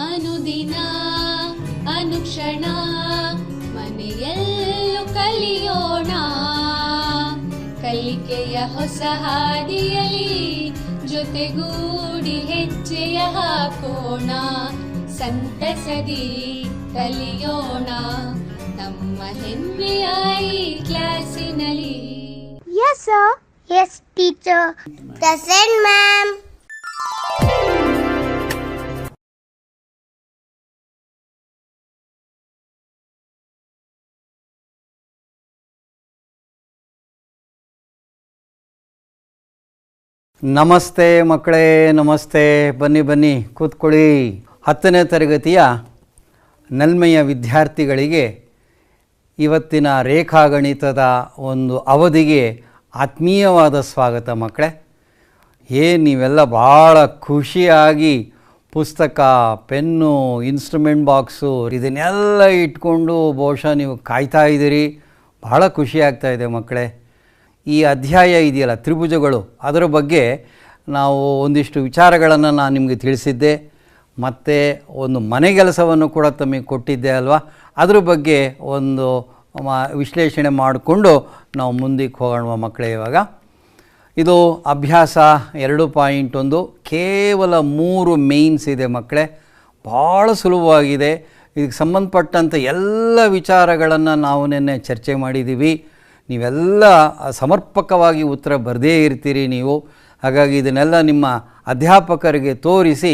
ಅನುದಿನ ಅನುಕ್ಷಣ ಮನೆಯಲ್ಲೂ ಕಲಿಯೋಣ, ಕಲಿಕೆಯ ಹೊಸ ಹಾದಿಯಲಿ ಜೊತೆಗೂಡಿ ಹೆಜ್ಜೆಯ ಹಾಕೋಣ, ಸಂತಸದಿ ಕಲಿಯೋಣ ನಮ್ಮ ಹೆಮ್ಮೆಯ ಈ ಕ್ಲಾಸಿನಲ್ಲಿ. Yes sir. Yes teacher. Present ma'am. ನಮಸ್ತೆ ಮಕ್ಕಳೇ, ನಮಸ್ತೆ. ಬನ್ನಿ ಬನ್ನಿ ಕೂತ್ಕೊಳ್ಳಿ. 10ನೇ ತರಗತಿಯ ನಲ್ಮೆಯ ವಿದ್ಯಾರ್ಥಿಗಳಿಗೆ ಇವತ್ತಿನ ರೇಖಾಗಣಿತದ ಒಂದು ಅವಧಿಗೆ ಆತ್ಮೀಯವಾದ ಸ್ವಾಗತ ಮಕ್ಕಳೇ. ನೀವೆಲ್ಲ ಭಾಳ ಖುಷಿಯಾಗಿ ಪುಸ್ತಕ, ಪೆನ್ನು, ಇನ್ಸ್ಟ್ರೂಮೆಂಟ್ ಬಾಕ್ಸು ಇದನ್ನೆಲ್ಲ ಇಟ್ಕೊಂಡು ಬಹುಶಃ ನೀವು ಕಾಯ್ತಾ ಇದ್ದೀರಿ. ಭಾಳ ಖುಷಿಯಾಗ್ತಾಯಿದೆ ಮಕ್ಕಳೇ. ಈ ಅಧ್ಯಾಯ ಇದೆಯಲ್ಲ ತ್ರಿಭುಜಗಳು, ಅದರ ಬಗ್ಗೆ ನಾವು ಒಂದಿಷ್ಟು ವಿಚಾರಗಳನ್ನು ನಾನು ನಿಮಗೆ ತಿಳಿಸಿದ್ದೆ, ಮತ್ತು ಒಂದು ಮನೆಗೆಲಸವನ್ನು ಕೂಡ ತಮಗೆ ಕೊಟ್ಟಿದ್ದೆ ಅಲ್ವಾ. ಅದ್ರ ಬಗ್ಗೆ ಒಂದು ವಿಶ್ಲೇಷಣೆ ಮಾಡಿಕೊಂಡು ನಾವು ಮುಂದಕ್ಕೆ ಹೋಗೋಣ ಮಕ್ಕಳೇ. ಇವಾಗ ಇದು ಅಭ್ಯಾಸ 2.1, ಕೇವಲ 3 ಮೇಯ್ನ್ಸ್ ಇದೆ ಮಕ್ಕಳೇ. ಭಾಳ ಸುಲಭವಾಗಿದೆ. ಇದಕ್ಕೆ ಸಂಬಂಧಪಟ್ಟಂಥ ಎಲ್ಲ ವಿಚಾರಗಳನ್ನು ನಾವು ನಿನ್ನೆ ಚರ್ಚೆ ಮಾಡಿದ್ದೀವಿ. ನೀವೆಲ್ಲ ಸಮರ್ಪಕವಾಗಿ ಉತ್ತರ ಬರದೇ ಇರ್ತೀರಿ ನೀವು. ಹಾಗಾಗಿ ಇದನ್ನೆಲ್ಲ ನಿಮ್ಮ ಅಧ್ಯಾಪಕರಿಗೆ ತೋರಿಸಿ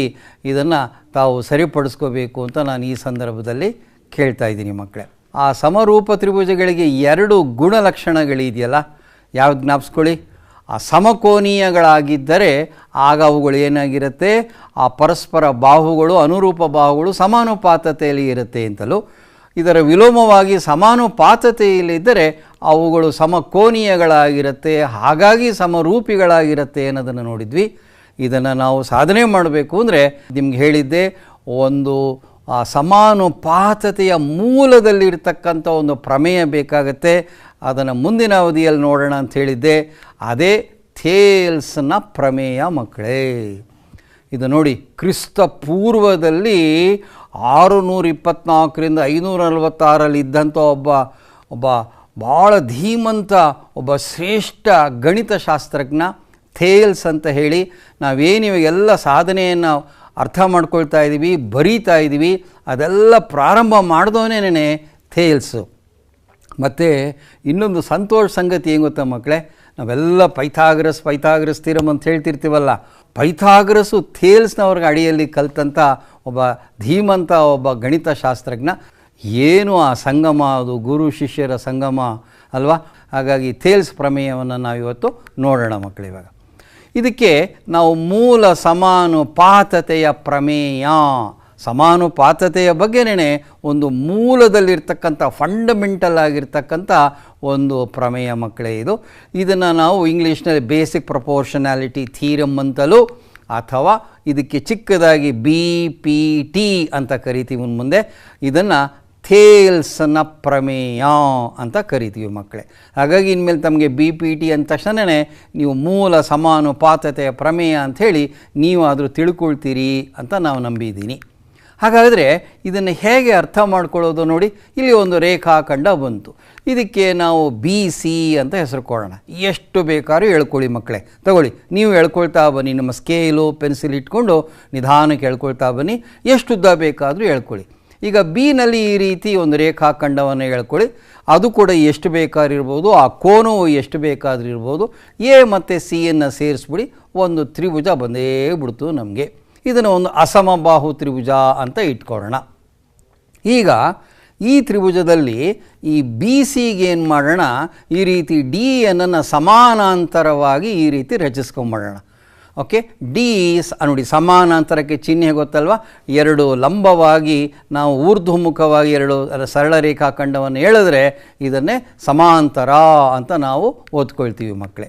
ಇದನ್ನು ತಾವು ಸರಿಪಡಿಸ್ಕೋಬೇಕು ಅಂತ ನಾನು ಈ ಸಂದರ್ಭದಲ್ಲಿ ಕೇಳ್ತಾ ಇದ್ದೀನಿ ಮಕ್ಕಳೇ. ಆ ಸಮರೂಪ ತ್ರಿಭುಜಗಳಿಗೆ 2 ಗುಣಲಕ್ಷಣಗಳಿದೆಯಲ್ಲ, ಯಾವ್ದು ಜ್ಞಾಪಿಸ್ಕೊಳ್ಳಿ. ಆ ಸಮಕೋನೀಯಗಳಾಗಿದ್ದರೆ ಆಗ ಅವುಗಳು ಏನಾಗಿರುತ್ತೆ, ಆ ಪರಸ್ಪರ ಬಾಹುಗಳು, ಅನುರೂಪ ಬಾಹುಗಳು ಸಮಾನುಪಾತತೆಯಲ್ಲಿ ಇರುತ್ತೆ ಅಂತಲೂ, ಇದರ ವಿಲೋಮವಾಗಿ ಸಮಾನುಪಾತತೆಯಲ್ಲಿದ್ದರೆ ಅವುಗಳು ಸಮಕೋನೀಯಗಳಾಗಿರುತ್ತೆ, ಹಾಗಾಗಿ ಸಮರೂಪಿಗಳಾಗಿರುತ್ತೆ ಅನ್ನೋದನ್ನು ನೋಡಿದ್ವಿ. ಇದನ್ನು ನಾವು ಸಾಧನೆ ಮಾಡಬೇಕು ಅಂದರೆ ನಿಮ್ಗೆ ಹೇಳಿದ್ದೆ, ಒಂದು ಸಮಾನುಪಾತತೆಯ ಮೂಲದಲ್ಲಿರ್ತಕ್ಕಂಥ ಒಂದು ಪ್ರಮೇಯ ಬೇಕಾಗತ್ತೆ. ಅದನ್ನು ಮುಂದಿನ ಅವಧಿಯಲ್ಲಿ ನೋಡೋಣ ಅಂತ ಹೇಳಿದ್ದೆ. ಅದೇ ಥೇಲ್ಸ್ನ ಪ್ರಮೇಯ ಮಕ್ಕಳೇ. ಇದು ನೋಡಿ, ಕ್ರಿಸ್ತ ಪೂರ್ವದಲ್ಲಿ 624ರಿಂದ 546 ಇದ್ದಂಥ ಒಬ್ಬ ಭಾಳ ಧೀಮಂತ ಒಬ್ಬ ಶ್ರೇಷ್ಠ ಗಣಿತಶಾಸ್ತ್ರಜ್ಞ ಥೇಲ್ಸ್ ಅಂತ ಹೇಳಿ, ನಾವೇನಿವಾಗೆಲ್ಲ ಸಾಧನೆಯನ್ನು ಅರ್ಥ ಮಾಡ್ಕೊಳ್ತಾ ಇದ್ದೀವಿ, ಬರೀತಾ ಇದ್ದೀವಿ, ಅದೆಲ್ಲ ಪ್ರಾರಂಭ ಮಾಡಿದವನೇನೆ ಥೇಲ್ಸು. ಮತ್ತು ಇನ್ನೊಂದು ಸಂತೋಷ ಸಂಗತಿ ಏನು ಗೊತ್ತಾ ಮಕ್ಕಳೇ, ನಾವೆಲ್ಲ ಪೈಥಾಗರಸ್ ಥಿಯರಮ್ ಅಂತ ಹೇಳ್ತಿರ್ತೀವಲ್ಲ, ಪೈಥಾಗರಸ್ಸು ಥೇಲ್ಸ್ನವ್ರಿಗೆ ಅಡಿಯಲ್ಲಿ ಕಲಿತಂಥ ಒಬ್ಬ ಧೀಮಂತ ಒಬ್ಬ ಗಣಿತಶಾಸ್ತ್ರಜ್ಞ. ಏನು ಆ ಸಂಗಮ, ಅದು ಗುರು ಶಿಷ್ಯರ ಸಂಗಮ ಅಲ್ವಾ. ಹಾಗಾಗಿ ಥೇಲ್ಸ್ ಪ್ರಮೇಯವನ್ನು ನಾವಿವತ್ತು ನೋಡೋಣ ಮಕ್ಕಳು. ಇವಾಗ ಇದಕ್ಕೆ ನಾವು ಮೂಲ ಸಮಾನುಪಾತತೆಯ ಪ್ರಮೇಯ, ಸಮಾನುಪಾತತೆಯ ಬಗ್ಗೆನೇ ಒಂದು ಮೂಲದಲ್ಲಿರ್ತಕ್ಕಂಥ ಫಂಡಮೆಂಟಲ್ ಆಗಿರ್ತಕ್ಕಂಥ ಒಂದು ಪ್ರಮೇಯ ಮಕ್ಕಳೇ ಇದು. ಇದನ್ನು ನಾವು ಇಂಗ್ಲೀಷ್ನಲ್ಲಿ ಬೇಸಿಕ್ ಪ್ರಪೋರ್ಷನಾಲಿಟಿ ಥಿಯರಮ್ ಅಂತಲೂ, ಅಥವಾ ಇದಕ್ಕೆ ಚಿಕ್ಕದಾಗಿ BPT ಅಂತ ಕರಿತೀವಿ ಮುಂದೆ. ಇದನ್ನು ಥೇಲ್ಸ್ನ ಪ್ರಮೇಯ ಅಂತ ಕರಿತೀವಿ ಮಕ್ಕಳೇ. ಹಾಗಾಗಿ ಇನ್ಮೇಲೆ ತಮಗೆ BPT ಅಂದ ತಕ್ಷಣವೇ ನೀವು ಮೂಲ ಸಮಾನುಪಾತತೆಯ ಪ್ರಮೇಯ ಅಂಥೇಳಿ ನೀವು ಆದರೂ ತಿಳ್ಕೊಳ್ತೀರಿ ಅಂತ ನಾವು ನಂಬಿದ್ದೀನಿ. ಹಾಗಾದರೆ ಇದನ್ನು ಹೇಗೆ ಅರ್ಥ ಮಾಡ್ಕೊಳ್ಳೋದು ನೋಡಿ. ಇಲ್ಲಿ ಒಂದು ರೇಖಾಖಂಡ ಬಂತು, ಇದಕ್ಕೆ ನಾವು BC ಅಂತ ಹೆಸರು ಕೊಡೋಣ. ಎಷ್ಟು ಬೇಕಾದ್ರೂ ಹೇಳ್ಕೊಳ್ಳಿ ಮಕ್ಕಳೇ, ತಗೊಳ್ಳಿ. ನೀವು ಹೇಳ್ಕೊಳ್ತಾ ಬನ್ನಿ, ನಮ್ಮ ಸ್ಕೇಲು ಪೆನ್ಸಿಲ್ ಇಟ್ಕೊಂಡು ನಿಧಾನಕ್ಕೆ ಹೇಳ್ಕೊಳ್ತಾ ಬನ್ನಿ. ಎಷ್ಟು ಉದ್ದ ಬೇಕಾದರೂ ಹೇಳ್ಕೊಳ್ಳಿ. ಈಗ ಬಿನಲ್ಲಿ ಈ ರೀತಿ ಒಂದು ರೇಖಾಖಂಡವನ್ನು ಹೇಳ್ಕೊಳ್ಳಿ. ಅದು ಕೂಡ ಎಷ್ಟು ಬೇಕಾದ್ರೂ ಇರ್ಬೋದು, ಆ ಕೋನವು ಎಷ್ಟು ಬೇಕಾದ್ರೂ ಇರ್ಬೋದು. A ಮತ್ತು Cಯನ್ನು ಸೇರಿಸ್ಬಿಡಿ, ಒಂದು ತ್ರಿಭುಜ ಬಂದೇ ಬಿಡ್ತು ನಮಗೆ. ಇದನ್ನು ಒಂದು ಅಸಮಬಾಹು ತ್ರಿಭುಜ ಅಂತ ಇಟ್ಕೊಳ್ಳೋಣ. ಈಗ ಈ ತ್ರಿಭುಜದಲ್ಲಿ ಈ BCಗೆ ಏನು ಮಾಡೋಣ, ಈ ರೀತಿ DNನ್ನು ಸಮಾನಾಂತರವಾಗಿ ಈ ರೀತಿ ರಚಿಸ್ಕೊಂಬಿಡೋಣ. ಓಕೆ, ಡಿ ನೋಡಿ, ಸಮಾನಾಂತರಕ್ಕೆ ಚಿಹ್ನೆ ಗೊತ್ತಲ್ವ. 2 ಲಂಬವಾಗಿ ನಾವು ಊರ್ಧ್ವಮುಖವಾಗಿ 2 ಸರಳ ರೇಖಾಖಂಡವನ್ನು ಹೇಳಿದ್ರೆ ಇದನ್ನೇ ಸಮಾಂತರ ಅಂತ ನಾವು ಓದ್ಕೊಳ್ತೀವಿ ಮಕ್ಕಳೇ.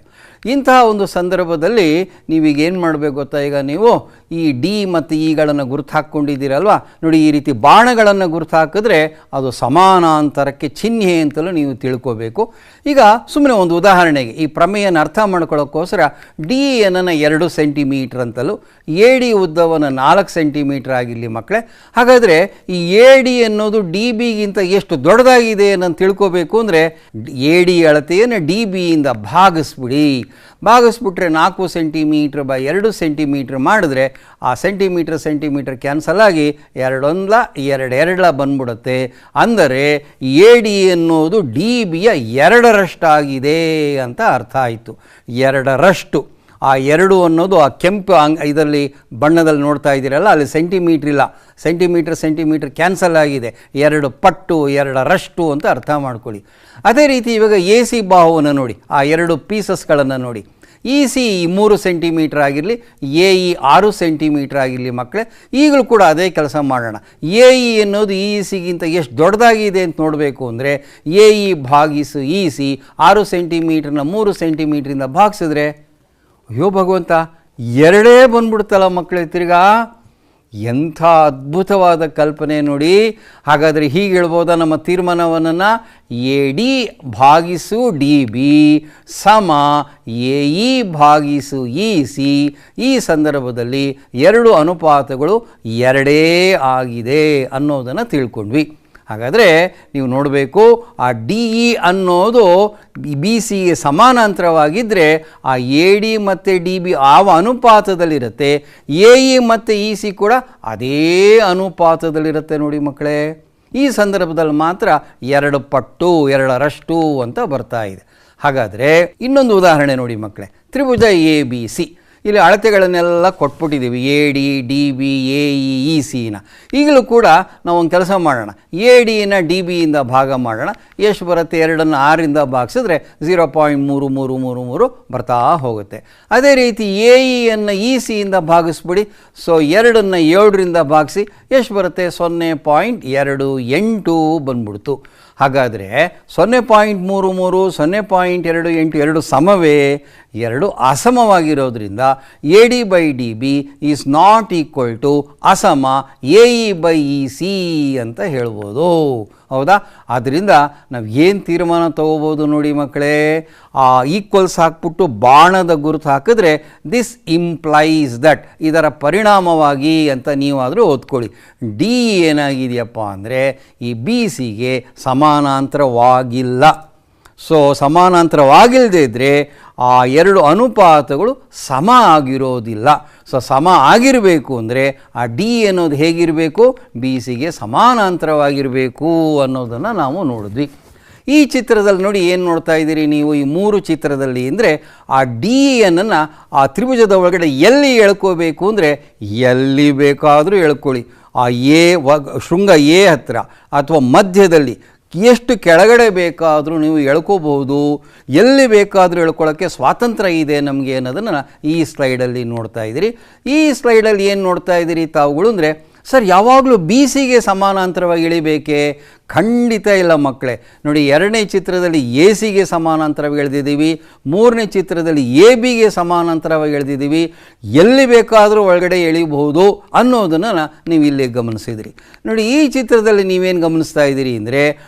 ಇಂತಹ ಒಂದು ಸಂದರ್ಭದಲ್ಲಿ ನೀವೀಗ ಏನು ಮಾಡಬೇಕು ಗೊತ್ತಾ, ಈಗ ನೀವು ಈ ಡಿ ಮತ್ತು ಇಗಳನ್ನು ಗುರುತು ಹಾಕ್ಕೊಂಡಿದ್ದೀರಲ್ವ, ನೋಡಿ ಈ ರೀತಿ ಬಾಣಗಳನ್ನು ಗುರುತು ಹಾಕಿದ್ರೆ ಅದು ಸಮಾನಾಂತರಕ್ಕೆ ಚಿಹ್ನೆ ಅಂತಲೂ ನೀವು ತಿಳ್ಕೋಬೇಕು. ಈಗ ಸುಮ್ಮನೆ ಒಂದು ಉದಾಹರಣೆಗೆ ಈ ಪ್ರಮೇಯನ ಅರ್ಥ ಮಾಡ್ಕೊಳ್ಳೋಕ್ಕೋಸ್ಕರ ಡಿ ಏನನ್ನು 2 ಸೆಂಟಿಮೀಟ್ರ್ ಅಂತಲೂ ಎ ಡಿ ಉದ್ದವನ್ನು 4 ಸೆಂಟಿಮೀಟ್ರ್ ಆಗಿರಲಿ ಮಕ್ಕಳೇ. ಹಾಗಾದರೆ ಈ ಎ ಡಿ ಅನ್ನೋದು ಡಿ ಬಿಗಿಂತ ಎಷ್ಟು ದೊಡ್ಡದಾಗಿದೆ ಅನ್ನೋದು ತಿಳ್ಕೋಬೇಕು ಅಂದರೆ ಎ ಡಿ ಅಳತೆಯನ್ನು ಡಿ ಬಿಯಿಂದ ಭಾಗಿಸ್ಬಿಟ್ರೆ 4 ಸೆಂಟಿಮೀಟ್ರ್ ಬೈ 2 ಸೆಂಟಿಮೀಟ್ರ್ ಮಾಡಿದ್ರೆ ಆ ಸೆಂಟಿಮೀಟ್ರ್ ಕ್ಯಾನ್ಸಲ್ ಆಗಿ 2 2 ಬಂದ್ಬಿಡುತ್ತೆ. ಅಂದರೆ ಎ ಡಿ ಅನ್ನೋದು ಡಿ ಬಿಯ 2ರಷ್ಟಾಗಿದೆ ಅಂತ ಅರ್ಥ ಆಯಿತು. 2ರಷ್ಟು. ಆ 2 ಅನ್ನೋದು ಆ ಕೆಂಪು ಇದರಲ್ಲಿ ಬಣ್ಣದಲ್ಲಿ ನೋಡ್ತಾ ಇದ್ದೀರಲ್ಲ, ಅಲ್ಲಿ ಸೆಂಟಿಮೀಟ್ರ್ ಇಲ್ಲ, ಸೆಂಟಿಮೀಟ್ರ್ ಕ್ಯಾನ್ಸಲ್ ಆಗಿದೆ. 2 ಪಟ್ಟು 2ರಷ್ಟು ಅಂತ ಅರ್ಥ ಮಾಡ್ಕೊಳ್ಳಿ. ಅದೇ ರೀತಿ ಇವಾಗ ಎ ಸಿ ಬಾಹುವನ್ನು ನೋಡಿ, ಆ 2 ಪೀಸಸ್ಗಳನ್ನು ನೋಡಿ. ಇ ಸಿ 3 ಸೆಂಟಿಮೀಟ್ರ್ ಆಗಿರಲಿ, ಎ ಇ 6 ಸೆಂಟಿಮೀಟ್ರ್ ಆಗಿರಲಿ ಮಕ್ಕಳೇ. ಈಗಲೂ ಕೂಡ ಅದೇ ಕೆಲಸ ಮಾಡೋಣ. ಎ ಇ ಅನ್ನೋದು ಇ ಸಿಗಿಂತ ಎಷ್ಟು ದೊಡ್ಡದಾಗಿದೆ ಅಂತ ನೋಡಬೇಕು ಅಂದರೆ ಎ ಇ ಭಾಗಿಸು ಇ ಸಿ 6 ಸೆಂಟಿಮೀಟ್ರನ್ನ 3 ಸೆಂಟಿಮೀಟ್ರಿಂದ ಭಾಗಿಸಿದ್ರೆ ಅಯ್ಯೋ ಭಗವಂತ 2 ಬಂದ್ಬಿಡ್ತಲ್ಲ ಮಕ್ಕಳೇ. ತಿರ್ಗಾ ಎಂಥ ಅದ್ಭುತವಾದ ಕಲ್ಪನೆ ನೋಡಿ. ಹಾಗಾದರೆ ಹೀಗೆ ಹೇಳ್ಬೋದಾ ನಮ್ಮ ತೀರ್ಮಾನವನ್ನು, ಎ ಡಿ ಭಾಗಿಸು ಡಿ ಬಿ ಸಮ ಎ ಇ ಭಾಗಿಸು ಇ ಸಿ. ಈ ಸಂದರ್ಭದಲ್ಲಿ 2 ಅನುಪಾತಗಳು 2 ಆಗಿದೆ ಅನ್ನೋದನ್ನು ತಿಳ್ಕೊಂಡ್ವಿ. ಹಾಗಾದರೆ ನೀವು ನೋಡಬೇಕು, ಆ ಡಿ ಇ ಅನ್ನೋದು ಬಿ ಸಿಗೆ ಸಮಾನಾಂತರವಾಗಿದ್ದರೆ ಆ ಎ ಡಿ ಮತ್ತು ಡಿ ಬಿ ಯಾವ ಅನುಪಾತದಲ್ಲಿರುತ್ತೆ, ಎ ಇ ಮತ್ತು ಇ ಸಿ ಕೂಡ ಅದೇ ಅನುಪಾತದಲ್ಲಿರುತ್ತೆ ನೋಡಿ ಮಕ್ಕಳೇ. ಈ ಸಂದರ್ಭದಲ್ಲಿ ಮಾತ್ರ 2 ಪಟ್ಟು 2ರಷ್ಟು ಅಂತ ಬರ್ತಾ ಇದೆ. ಹಾಗಾದರೆ ಇನ್ನೊಂದು ಉದಾಹರಣೆ ನೋಡಿ ಮಕ್ಕಳೇ. ತ್ರಿಭುಜ ಎ ಬಿ ಸಿ, ಇಲ್ಲಿ ಅಳತೆಗಳನ್ನೆಲ್ಲ ಕೊಟ್ಬಿಟ್ಟಿದ್ದೀವಿ, A D D B A E ಸಿನ. ಈಗಲೂ ಕೂಡ ನಾವು ಒಂದು ಕೆಲಸ ಮಾಡೋಣ, ಎ ಡಿನ ಡಿ ಬಿಯಿಂದ ಭಾಗ ಮಾಡೋಣ. ಎಷ್ಟು ಬರುತ್ತೆ? 2ಅನ್ನು 6ರಿಂದ ಭಾಗಿಸಿದ್ರೆ 0.3333 ಬರ್ತಾ ಹೋಗುತ್ತೆ. ಅದೇ ರೀತಿ ಎ ಇಯನ್ನು ಇ ಸಿಯಿಂದ ಭಾಗಿಸ್ಬಿಡಿ. ಸೊ 2ಅನ್ನು 7ರಿಂದ ಭಾಗಿಸಿ ಎಷ್ಟು ಬರುತ್ತೆ? 0.28 ಬಂದ್ಬಿಡ್ತು. ಹಾಗಾದರೆ 0.33 0.28 2 ಸಮವೇ? 2 ಅಸಮವಾಗಿರೋದ್ರಿಂದ A D by D B is not equal to ಅಸಮ A E by E C ಅಂತ ಹೇಳ್ಬೋದು. ಹೌದಾ? ಆದ್ದರಿಂದ ನಾವು ಏನು ತೀರ್ಮಾನ ತಗೋಬೋದು ನೋಡಿ ಮಕ್ಕಳೇ, ಆ ಈಕ್ವಲ್ಸ್ ಹಾಕ್ಬಿಟ್ಟು ಬಾಣದ ಗುರುತು ಹಾಕಿದ್ರೆ ದಿಸ್ ಇಂಪ್ಲೈಸ್ ದಟ್, ಇದರ ಪರಿಣಾಮವಾಗಿ ಅಂತ ನೀವಾದರೂ ಓದ್ಕೊಳ್ಳಿ. ಡಿ ಏನಾಗಿದೆಯಪ್ಪ ಅಂದರೆ ಈ ಬಿ ಸಿಗೆ ಸಮಾನಾಂತರವಾಗಿಲ್ಲ. ಸೊ ಸಮಾನಾಂತರವಾಗಿಲ್ಲದೆ ಇದ್ದರೆ ಆ 2 ಅನುಪಾತಗಳು ಸಮ ಆಗಿರೋದಿಲ್ಲ. ಸೊ ಸಮ ಆಗಿರಬೇಕು ಅಂದರೆ ಆ ಡಿ ಅನ್ನೋದು ಹೇಗಿರಬೇಕು? ಬಿ ಸಿಗೆ ಸಮಾನಾಂತರವಾಗಿರಬೇಕು ಅನ್ನೋದನ್ನು ನಾವು ನೋಡಿದ್ವಿ. ಈ ಚಿತ್ರದಲ್ಲಿ ನೋಡಿ ಏನು ನೋಡ್ತಾ ಇದ್ದೀರಿ ನೀವು? ಈ 3 ಚಿತ್ರದಲ್ಲಿ ಅಂದರೆ ಆ ಡಿ ಅನ್ನನ್ನು ಆ ತ್ರಿಭುಜದ ಒಳಗಡೆ ಎಲ್ಲಿ ಎಳ್ಕೋಬೇಕು ಅಂದರೆ ಎಲ್ಲಿ ಬೇಕಾದರೂ ಎಳ್ಕೊಳ್ಳಿ. ಆ ಶೃಂಗ ಎ ಹತ್ತಿರ ಅಥವಾ ಮಧ್ಯದಲ್ಲಿ ಎಷ್ಟು ಕೆಳಗಡೆ ಬೇಕಾದರೂ ನೀವು ಎಳ್ಕೋಬಹುದು. ಎಲ್ಲಿ ಬೇಕಾದರೂ ಎಳ್ಕೊಳ್ಳೋಕ್ಕೆ ಸ್ವಾತಂತ್ರ್ಯ ಇದೆ ನಮಗೆ ಅನ್ನೋದನ್ನು ಈ ಸ್ಲೈಡಲ್ಲಿ ನೋಡ್ತಾ ಇದ್ದೀರಿ. ಈ ಸ್ಲೈಡಲ್ಲಿ ಏನು ನೋಡ್ತಾ ಇದ್ದೀರಿ ತಾವುಗಳು ಅಂದರೆ, ಸರ್ ಯಾವಾಗಲೂ ಬಿ ಸಿಗೆ ಸಮಾನಾಂತರವಾಗಿ ಇಳಿಬೇಕೇ? ಖಂಡಿತ ಇಲ್ಲ ಮಕ್ಕಳೇ. ನೋಡಿ, 2ನೇ ಚಿತ್ರದಲ್ಲಿ ಎ ಸಿಗೆ ಸಮಾನಾಂತರವಾಗಿ ಎಳೆದಿದ್ದೀವಿ, 3ನೇ ಚಿತ್ರದಲ್ಲಿ ಎ ಬಿಗೆ ಸಮಾನಾಂತರವಾಗಿ ಎಳೆದಿದ್ದೀವಿ. ಎಲ್ಲಿ ಬೇಕಾದರೂ ಒಳಗಡೆ ಎಳಿಬಹುದು ಅನ್ನೋದನ್ನು ನೀವು ಇಲ್ಲಿ ಗಮನಿಸಿದ್ರಿ. ನೋಡಿ, ಈ ಚಿತ್ರದಲ್ಲಿ ನೀವೇನು ಗಮನಿಸ್ತಾ ಇದ್ದೀರಿ ಅಂದರೆ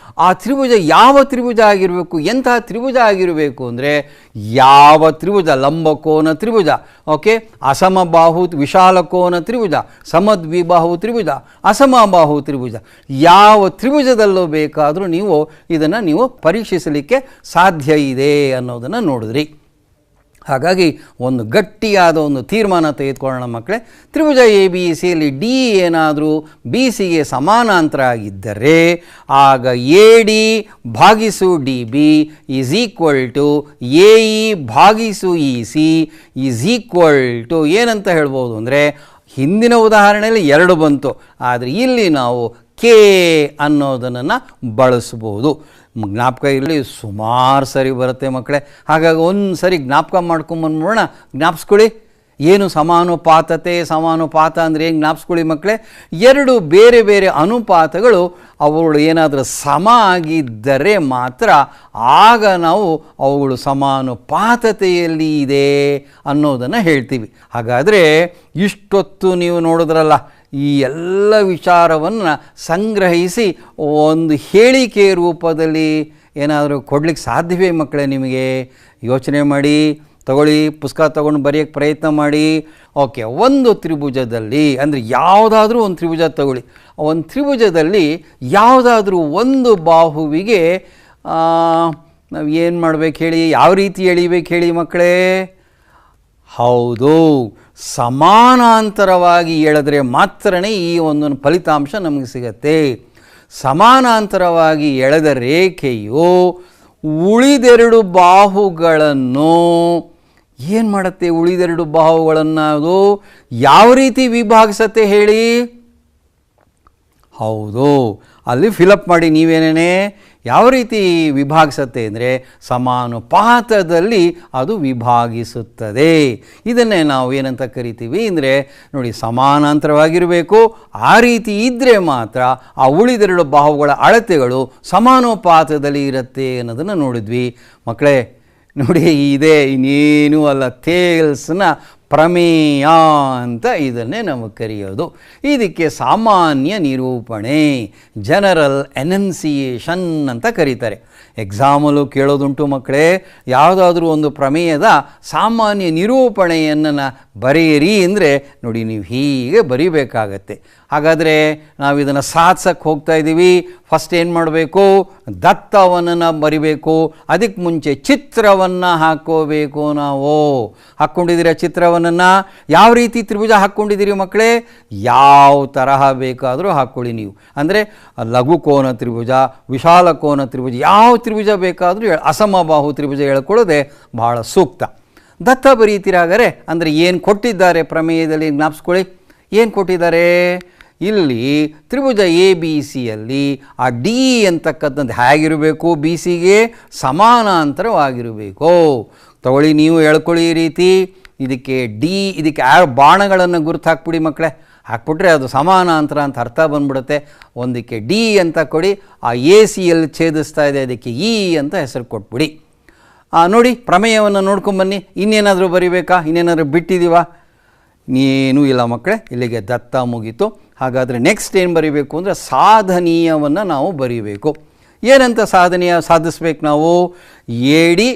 ಆ ತ್ರಿಭುಜ ಯಾವ ತ್ರಿಭುಜ ಆಗಿರಬೇಕು, ಎಂತಹ ತ್ರಿಭುಜ ಆಗಿರಬೇಕು ಅಂದರೆ ಯಾವ ತ್ರಿಭುಜ? ಲಂಬಕೋನ ತ್ರಿಭುಜ, ಓಕೆ, ಅಸಮಬಾಹು ವಿಶಾಲಕೋನ ತ್ರಿಭುಜ, ಸಮದ್ವಿಬಾಹು ತ್ರಿಭುಜ, ಅಸಮಬಾಹು ತ್ರಿಭುಜ, ಯಾವ ತ್ರಿಭುಜದಲ್ಲೂ ಬೇಕಾದರೂ ನೀವು ಇದನ್ನು ನೀವು ಪರೀಕ್ಷಿಸಲಿಕ್ಕೆ ಸಾಧ್ಯ ಇದೆ ಅನ್ನೋದನ್ನು ನೋಡಿದ್ರಿ. ಹಾಗಾಗಿ ಒಂದು ಗಟ್ಟಿಯಾದ ಒಂದು ತೀರ್ಮಾನ ತೆಗೆದುಕೊಳ್ಳೋಣ ಮಕ್ಕಳೇ. ತ್ರಿಭುಜ ಎ ಬಿ ಸಿಯಲ್ಲಿ ಡಿ ಏನಾದರೂ ಬಿ ಸಿಗೆ ಸಮಾನಾಂತರ ಆಗಿದ್ದರೆ ಆಗ ಎ ಡಿ ಭಾಗಿಸು D B is equal to A E ಭಾಗಿಸು E C is equal to ಏನಂತ ಹೇಳ್ಬೋದು ಅಂದರೆ, ಹಿಂದಿನ ಉದಾಹರಣೆಯಲ್ಲಿ 2 ಬಂತು, ಆದರೆ ಇಲ್ಲಿ ನಾವು ಕೆ ಅನ್ನೋದನ್ನು ಬಳಸ್ಬೋದು. ಜ್ಞಾಪಕ ಇರಲಿ, ಸುಮಾರು ಸರಿ ಬರುತ್ತೆ ಮಕ್ಕಳೇ. ಹಾಗಾಗಿ ಒಂದು ಸರಿ ಜ್ಞಾಪಕ ಮಾಡ್ಕೊಂಬಂದ್ಬಿಡೋಣ. ಜ್ಞಾಪಿಸ್ಕೊಳ್ಳಿ, ಏನು ಸಮಾನುಪಾತತೆ, ಸಮಾನುಪಾತ ಅಂದರೆ ಏನು ಜ್ಞಾಪಿಸ್ಕೊಳ್ಳಿ ಮಕ್ಕಳೇ, ಎರಡು ಬೇರೆ ಬೇರೆ ಅನುಪಾತಗಳು ಅವುಗಳು ಏನಾದರೂ ಸಮ ಆಗಿದ್ದರೆ ಮಾತ್ರ ಆಗ ನಾವು ಅವುಗಳು ಸಮಾನುಪಾತತೆಯಲ್ಲಿ ಇದೆ ಅನ್ನೋದನ್ನು ಹೇಳ್ತೀವಿ. ಹಾಗಾದರೆ ಇಷ್ಟೊತ್ತು ನೀವು ನೋಡಿದ್ರಲ್ಲ, ಈ ಎಲ್ಲ ವಿಚಾರವನ್ನು ಸಂಗ್ರಹಿಸಿ ಒಂದು ಹೇಳಿಕೆ ರೂಪದಲ್ಲಿ ಏನಾದರೂ ಕೊಡ್ಲಿಕ್ಕೆ ಸಾಧ್ಯವೇ ಮಕ್ಕಳೇ? ನಿಮಗೆ ಯೋಚನೆ ಮಾಡಿ, ತಗೊಳ್ಳಿ, ಪುಸ್ತಕ ತಗೊಂಡು ಬರೆಯೋಕ್ಕೆ ಪ್ರಯತ್ನ ಮಾಡಿ. ಓಕೆ, ಒಂದು ತ್ರಿಭುಜದಲ್ಲಿ ಅಂದರೆ ಯಾವುದಾದ್ರೂ ಒಂದು ತ್ರಿಭುಜ ತಗೊಳ್ಳಿ. ಒಂದು ತ್ರಿಭುಜದಲ್ಲಿ ಯಾವುದಾದ್ರೂ ಒಂದು ಬಾಹುವಿಗೆ ನಾವು ಏನು ಮಾಡಬೇಕು ಹೇಳಿ, ಯಾವ ರೀತಿ ಎಳಿಬೇಕು ಹೇಳಿ ಮಕ್ಕಳೇ? ಹೌದು, ಸಮಾನಾಂತರವಾಗಿ ಎಳೆದ್ರೆ ಮಾತ್ರನೇ ಈ ಒಂದು ಫಲಿತಾಂಶ ನಮಗೆ ಸಿಗತ್ತೆ. ಸಮಾನಾಂತರವಾಗಿ ಎಳೆದ ರೇಖೆಯು ಉಳಿದೆರಡು ಬಾಹುಗಳನ್ನು ಏನು ಮಾಡುತ್ತೆ? ಉಳಿದೆರಡು ಬಾಹುಗಳನ್ನು ಅದು ಯಾವ ರೀತಿ ವಿಭಾಗಿಸತ್ತೆ ಹೇಳಿ? ಹೌದು, ಅಲ್ಲಿ ಫಿಲಪ್ ಮಾಡಿ ನೀವೇನೇ ಯಾವ ರೀತಿ ವಿಭಾಗಿಸುತ್ತೆ ಅಂದರೆ ಸಮಾನುಪಾತದಲ್ಲಿ ಅದು ವಿಭಾಗಿಸುತ್ತದೆ. ಇದನ್ನೇ ನಾವು ಏನಂತ ಕರಿತೀವಿ ಅಂದರೆ ನೋಡಿ, ಸಮಾನಾಂತರವಾಗಿರಬೇಕು. ಆ ರೀತಿ ಇದ್ದರೆ ಮಾತ್ರ ಆ ಉಳಿದೆರಡು ಬಾಹುಗಳ ಅಳತೆಗಳು ಸಮಾನುಪಾತದಲ್ಲಿ ಇರುತ್ತೆ ಅನ್ನೋದನ್ನು ನೋಡಿದ್ವಿ ಮಕ್ಕಳೇ. ನೋಡಿ, ಇದೇ ಇನ್ನೇನೂ ಅಲ್ಲ, ಥೇಲ್ಸ್ನ ಪ್ರಮೇಯ ಅಂತ ಇದನ್ನೇ ನಾವು ಕರೆಯೋದು. ಇದಕ್ಕೆ ಸಾಮಾನ್ಯ ನಿರೂಪಣೆ, ಜನರಲ್ ಎನನ್ಸಿಯೇಷನ್ ಅಂತ ಕರೀತಾರೆ. ಎಕ್ಸಾಮಲ್ಲೂ ಕೇಳೋದುಂಟು ಮಕ್ಕಳೇ, ಯಾವುದಾದ್ರೂ ಒಂದು ಪ್ರಮೇಯದ ಸಾಮಾನ್ಯ ನಿರೂಪಣೆಯನ್ನು ಬರೆಯಿರಿ ಅಂದರೆ ನೋಡಿ, ನೀವು ಹೀಗೆ ಬರೀಬೇಕಾಗತ್ತೆ. ಹಾಗಾದರೆ ನಾವು ಇದನ್ನು ಸಾಧಿಸಕ್ಕೆ ಹೋಗ್ತಾ ಇದ್ದೀವಿ. ಫಸ್ಟ್ ಏನು ಮಾಡಬೇಕು? ದತ್ತವನ್ನು ಬರಿಬೇಕು. ಅದಕ್ಕೆ ಮುಂಚೆ ಚಿತ್ರವನ್ನು ಹಾಕ್ಕೋಬೇಕು. ನಾವು ಹಾಕ್ಕೊಂಡಿದ್ದೀರ ಚಿತ್ರವನ್ನು? ಯಾವ ರೀತಿ ತ್ರಿಭುಜ ಹಾಕ್ಕೊಂಡಿದ್ದೀರಿ ಮಕ್ಕಳೇ? ಯಾವ ತರಹ ಬೇಕಾದರೂ ಹಾಕ್ಕೊಳ್ಳಿ ನೀವು. ಅಂದರೆ ಲಘು ಕೋನ ತ್ರಿಭುಜ, ವಿಶಾಲ ಕೋನ ತ್ರಿಭುಜ, ಯಾವ ತ್ರಿಭುಜ ಬೇಕಾದರೂ ಅಸಮಬಾಹು ತ್ರಿಭುಜ ಹೇಳ್ಕೊಳ್ಳೋದೆ ಬಹಳ ಸೂಕ್ತ. ದತ್ತ ಬರೀತಿರಾಗರೆ ಅಂದರೆ ಏನು ಕೊಟ್ಟಿದ್ದಾರೆ ಪ್ರಮೇಯದಲ್ಲಿ ಜ್ಞಾಪಿಸ್ಕೊಳ್ಳಿ. ಏನು ಕೊಟ್ಟಿದ್ದಾರೆ? ಇಲ್ಲಿ ತ್ರಿಭುಜ ಎ ಬಿ ಸಿಯಲ್ಲಿ ಆ ಡಿ ಅಂತಕ್ಕಂಥದ್ದು ಹೇಗಿರಬೇಕು? ಬಿ ಸಿಗೆ ಸಮಾನಾಂತರವಾಗಿರಬೇಕು. ತಗೊಳ್ಳಿ, ನೀವು ಹೇಳ್ಕೊಳ್ಳಿ ಈ ರೀತಿ. ಇದಕ್ಕೆ ಡಿ, ಇದಕ್ಕೆ ಬಾಣಗಳನ್ನು ಗುರುತು ಹಾಕ್ಬಿಡಿ ಮಕ್ಕಳೇ. ಹಾಕ್ಬಿಟ್ರೆ ಅದು ಸಮಾನಾಂತರ ಅಂತ ಅರ್ಥ ಬಂದ್ಬಿಡುತ್ತೆ. ಒಂದಕ್ಕೆ ಡಿ ಅಂತ ಕೊಡಿ, ಆ ಎ ಸಿಯಲ್ಲಿ ಛೇದಿಸ್ತಾ ಇದೆ, ಅದಕ್ಕೆ ಇ ಅಂತ ಹೆಸರು ಕೊಟ್ಬಿಡಿ. ನೋಡಿ, ಪ್ರಮೇಯವನ್ನು ನೋಡ್ಕೊಂಬನ್ನಿ. ಇನ್ನೇನಾದರೂ ಬರಿಬೇಕಾ? ಇನ್ನೇನಾದರೂ ಬಿಟ್ಟಿದ್ದೀವ? ಏನೂ ಇಲ್ಲ ಮಕ್ಕಳೇ, ಇಲ್ಲಿಗೆ ದತ್ತ ಮುಗೀತು. ಹಾಗಾದರೆ ನೆಕ್ಸ್ಟ್ ಏನು ಬರೀಬೇಕು ಅಂದರೆ ಸಾಧನೀಯವನ್ನು ನಾವು ಬರೀಬೇಕು. ಏನಂತ ಸಾಧಿಸ್ಬೇಕು ನಾವು? ಎ ಡಿ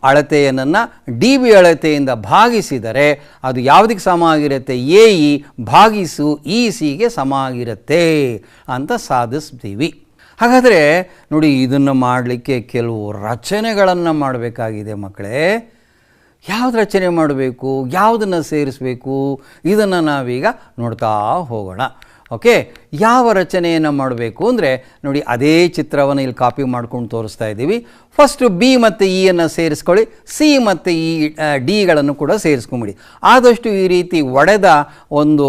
ಅಳತೆಯನ್ನು ಡಿ ಬಿ ಅಳತೆಯಿಂದ ಭಾಗಿಸಿದರೆ ಅದು ಯಾವುದಕ್ಕೆ ಸಮ ಆಗಿರುತ್ತೆ? ಎ ಇ ಭಾಗಿಸು ಇ ಸಿಗೆ ಸಮ ಆಗಿರುತ್ತೆ ಅಂತ ಸಾಧಿಸ್ತೀವಿ. ಹಾಗಾದರೆ ನೋಡಿ, ಇದನ್ನು ಮಾಡಲಿಕ್ಕೆ ಕೆಲವು ರಚನೆಗಳನ್ನು ಮಾಡಬೇಕಾಗಿದೆ ಮಕ್ಕಳೇ. ಯಾವ್ದು ರಚನೆ ಮಾಡಬೇಕು, ಯಾವುದನ್ನು ಸೇರಿಸಬೇಕು, ಇದನ್ನು ನಾವೀಗ ನೋಡ್ತಾ ಹೋಗೋಣ. ಓಕೆ, ಯಾವ ರಚನೆಯನ್ನು ಮಾಡಬೇಕು ಅಂದರೆ ನೋಡಿ, ಅದೇ ಚಿತ್ರವನ್ನು ಇಲ್ಲಿ ಕಾಪಿ ಮಾಡ್ಕೊಂಡು ತೋರಿಸ್ತಾ ಇದ್ದೀವಿ. ಫಸ್ಟು ಬಿ ಮತ್ತು ಇಯನ್ನು ಸೇರಿಸ್ಕೊಳ್ಳಿ, ಸಿ ಮತ್ತು ಇ ಡಿಗಳನ್ನು ಕೂಡ ಸೇರಿಸ್ಕೊಂಬಿಡಿ. ಆದಷ್ಟು ಈ ರೀತಿ ಒಡೆದ ಒಂದು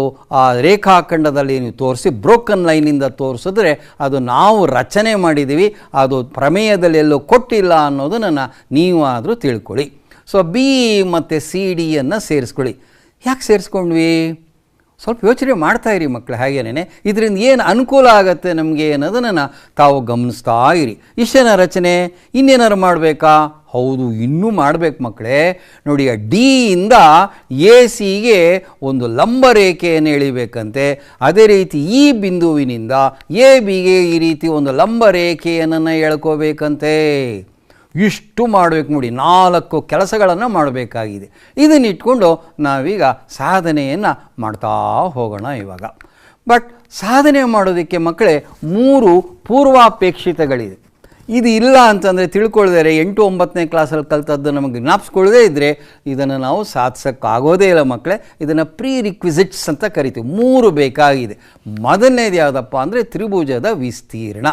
ರೇಖಾಖಂಡದಲ್ಲಿ ನೀವು ತೋರಿಸಿ ಬ್ರೋಕನ್ ಲೈನಿಂದ ತೋರಿಸಿದ್ರೆ ಅದು ನಾವು ರಚನೆ ಮಾಡಿದ್ದೀವಿ, ಅದು ಪ್ರಮೇಯದಲ್ಲಿ ಎಲ್ಲೂ ಕೊಟ್ಟಿಲ್ಲ ಅನ್ನೋದನ್ನು ನೀವು ಆದರೂ ತಿಳ್ಕೊಳ್ಳಿ. ಸೊ ಬಿ ಮತ್ತು ಸಿ ಡಿಯನ್ನು ಸೇರಿಸ್ಕೊಳ್ಳಿ. ಯಾಕೆ ಸೇರಿಸ್ಕೊಂಡ್ವಿ? ಸ್ವಲ್ಪ ಯೋಚನೆ ಮಾಡ್ತಾಯಿರಿ ಮಕ್ಕಳು. ಹಾಗೇನೆ ಇದರಿಂದ ಏನು ಅನುಕೂಲ ಆಗುತ್ತೆ ನಮಗೆ ಅನ್ನೋದನ್ನು ತಾವು ಗಮನಿಸ್ತಾ ಇರಿ. ಇಷ್ಟೇನ ರಚನೆ? ಇನ್ನೇನಾರು ಮಾಡಬೇಕಾ? ಹೌದು, ಇನ್ನೂ ಮಾಡಬೇಕು ಮಕ್ಕಳೇ. ನೋಡಿ, ಡಿ ಇಂದ ಎ ಸಿಗೆ ಒಂದು ಲಂಬ ರೇಖೆಯನ್ನು ಎಳಿಬೇಕಂತೆ. ಅದೇ ರೀತಿ ಈ ಬಿಂದುವಿನಿಂದ ಎ ಬಿಗೆ ಈ ರೀತಿ ಒಂದು ಲಂಬ ರೇಖೆಯನ್ನು ಎಳ್ಕೋಬೇಕಂತೆ. ಇಷ್ಟು ಮಾಡಬೇಕು ನೋಡಿ, 4 ಕೆಲಸಗಳನ್ನು ಮಾಡಬೇಕಾಗಿದೆ. ಇದನ್ನಿಟ್ಕೊಂಡು ನಾವೀಗ ಸಾಧನೆಯನ್ನು ಮಾಡ್ತಾ ಹೋಗೋಣ ಇವಾಗ. ಬಟ್ ಸಾಧನೆ ಮಾಡೋದಕ್ಕೆ ಮಕ್ಕಳೇ 3 ಪೂರ್ವಾಪೇಕ್ಷಿತಗಳಿದೆ. ಇದು ಇಲ್ಲ ಅಂತಂದರೆ ತಿಳ್ಕೊಳ್ದರೆ 8, 9ನೇ ಕ್ಲಾಸಲ್ಲಿ ಕಲ್ತದ್ದು ನಮಗೆ ಜ್ಞಾಪಿಸ್ಕೊಳ್ಳದೇ ಇದ್ದರೆ ಇದನ್ನು ನಾವು ಸಾಧಿಸೋಕ್ಕಾಗೋದೇ ಇಲ್ಲ ಮಕ್ಕಳೇ. ಇದನ್ನು ಪ್ರೀ ರಿಕ್ವಿಸಿಟ್ಸ್ ಅಂತ ಕರಿತೀವಿ. 3 ಬೇಕಾಗಿದೆ. ಮೊದಲನೇದು ಯಾವುದಪ್ಪ ಅಂದರೆ ತ್ರಿಭುಜದ ವಿಸ್ತೀರ್ಣ.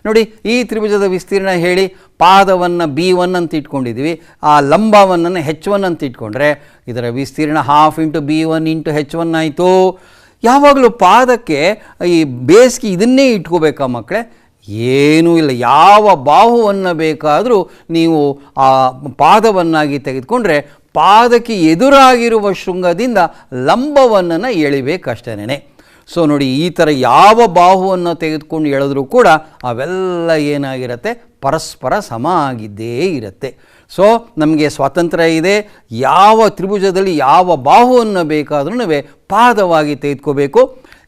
ನೋಡಿ, ಈ ತ್ರಿಭುಜದ ವಿಸ್ತೀರ್ಣ ಹೇಳಿ. ಪಾದವನ್ನು B1 ಅಂತ ಇಟ್ಕೊಂಡಿದ್ದೀವಿ, ಆ ಲಂಬವನ್ನು H1 ಅಂತ ಇಟ್ಕೊಂಡ್ರೆ ಇದರ ವಿಸ್ತೀರ್ಣ 12 × B1 × H1 ಆಯಿತು. ಯಾವಾಗಲೂ ಪಾದಕ್ಕೆ ಈ ಬೇಸ್ಗೆ ಇದನ್ನೇ ಇಟ್ಕೋಬೇಕಾ ಮಕ್ಕಳೇ? ಏನೂ ಇಲ್ಲ. ಯಾವ ಬಾಹುವನ್ನು ಬೇಕಾದರೂ ನೀವು ಆ ಪಾದವನ್ನಾಗಿ ತೆಗೆದುಕೊಂಡ್ರೆ ಪಾದಕ್ಕೆ ಎದುರಾಗಿರುವ ಶೃಂಗದಿಂದ ಲಂಬವನ್ನು ಎಳಿಬೇಕಷ್ಟೇನೆ. ಸೊ ನೋಡಿ, ಈ ಥರ ಯಾವ ಬಾಹುವನ್ನು ತೆಗೆದುಕೊಂಡು ಎಳೆದ್ರೂ ಕೂಡ ಅವೆಲ್ಲ ಏನಾಗಿರುತ್ತೆ, ಪರಸ್ಪರ ಸಮ ಆಗಿದ್ದೇ ಇರುತ್ತೆ. ಸೊ ನಮಗೆ ಸ್ವಾತಂತ್ರ್ಯ ಇದೆ, ಯಾವ ತ್ರಿಭುಜದಲ್ಲಿ ಯಾವ ಬಾಹುವನ್ನು ಬೇಕಾದ್ರೂ ಪಾದವಾಗಿ ತೆಗೆದುಕೋಬೇಕು.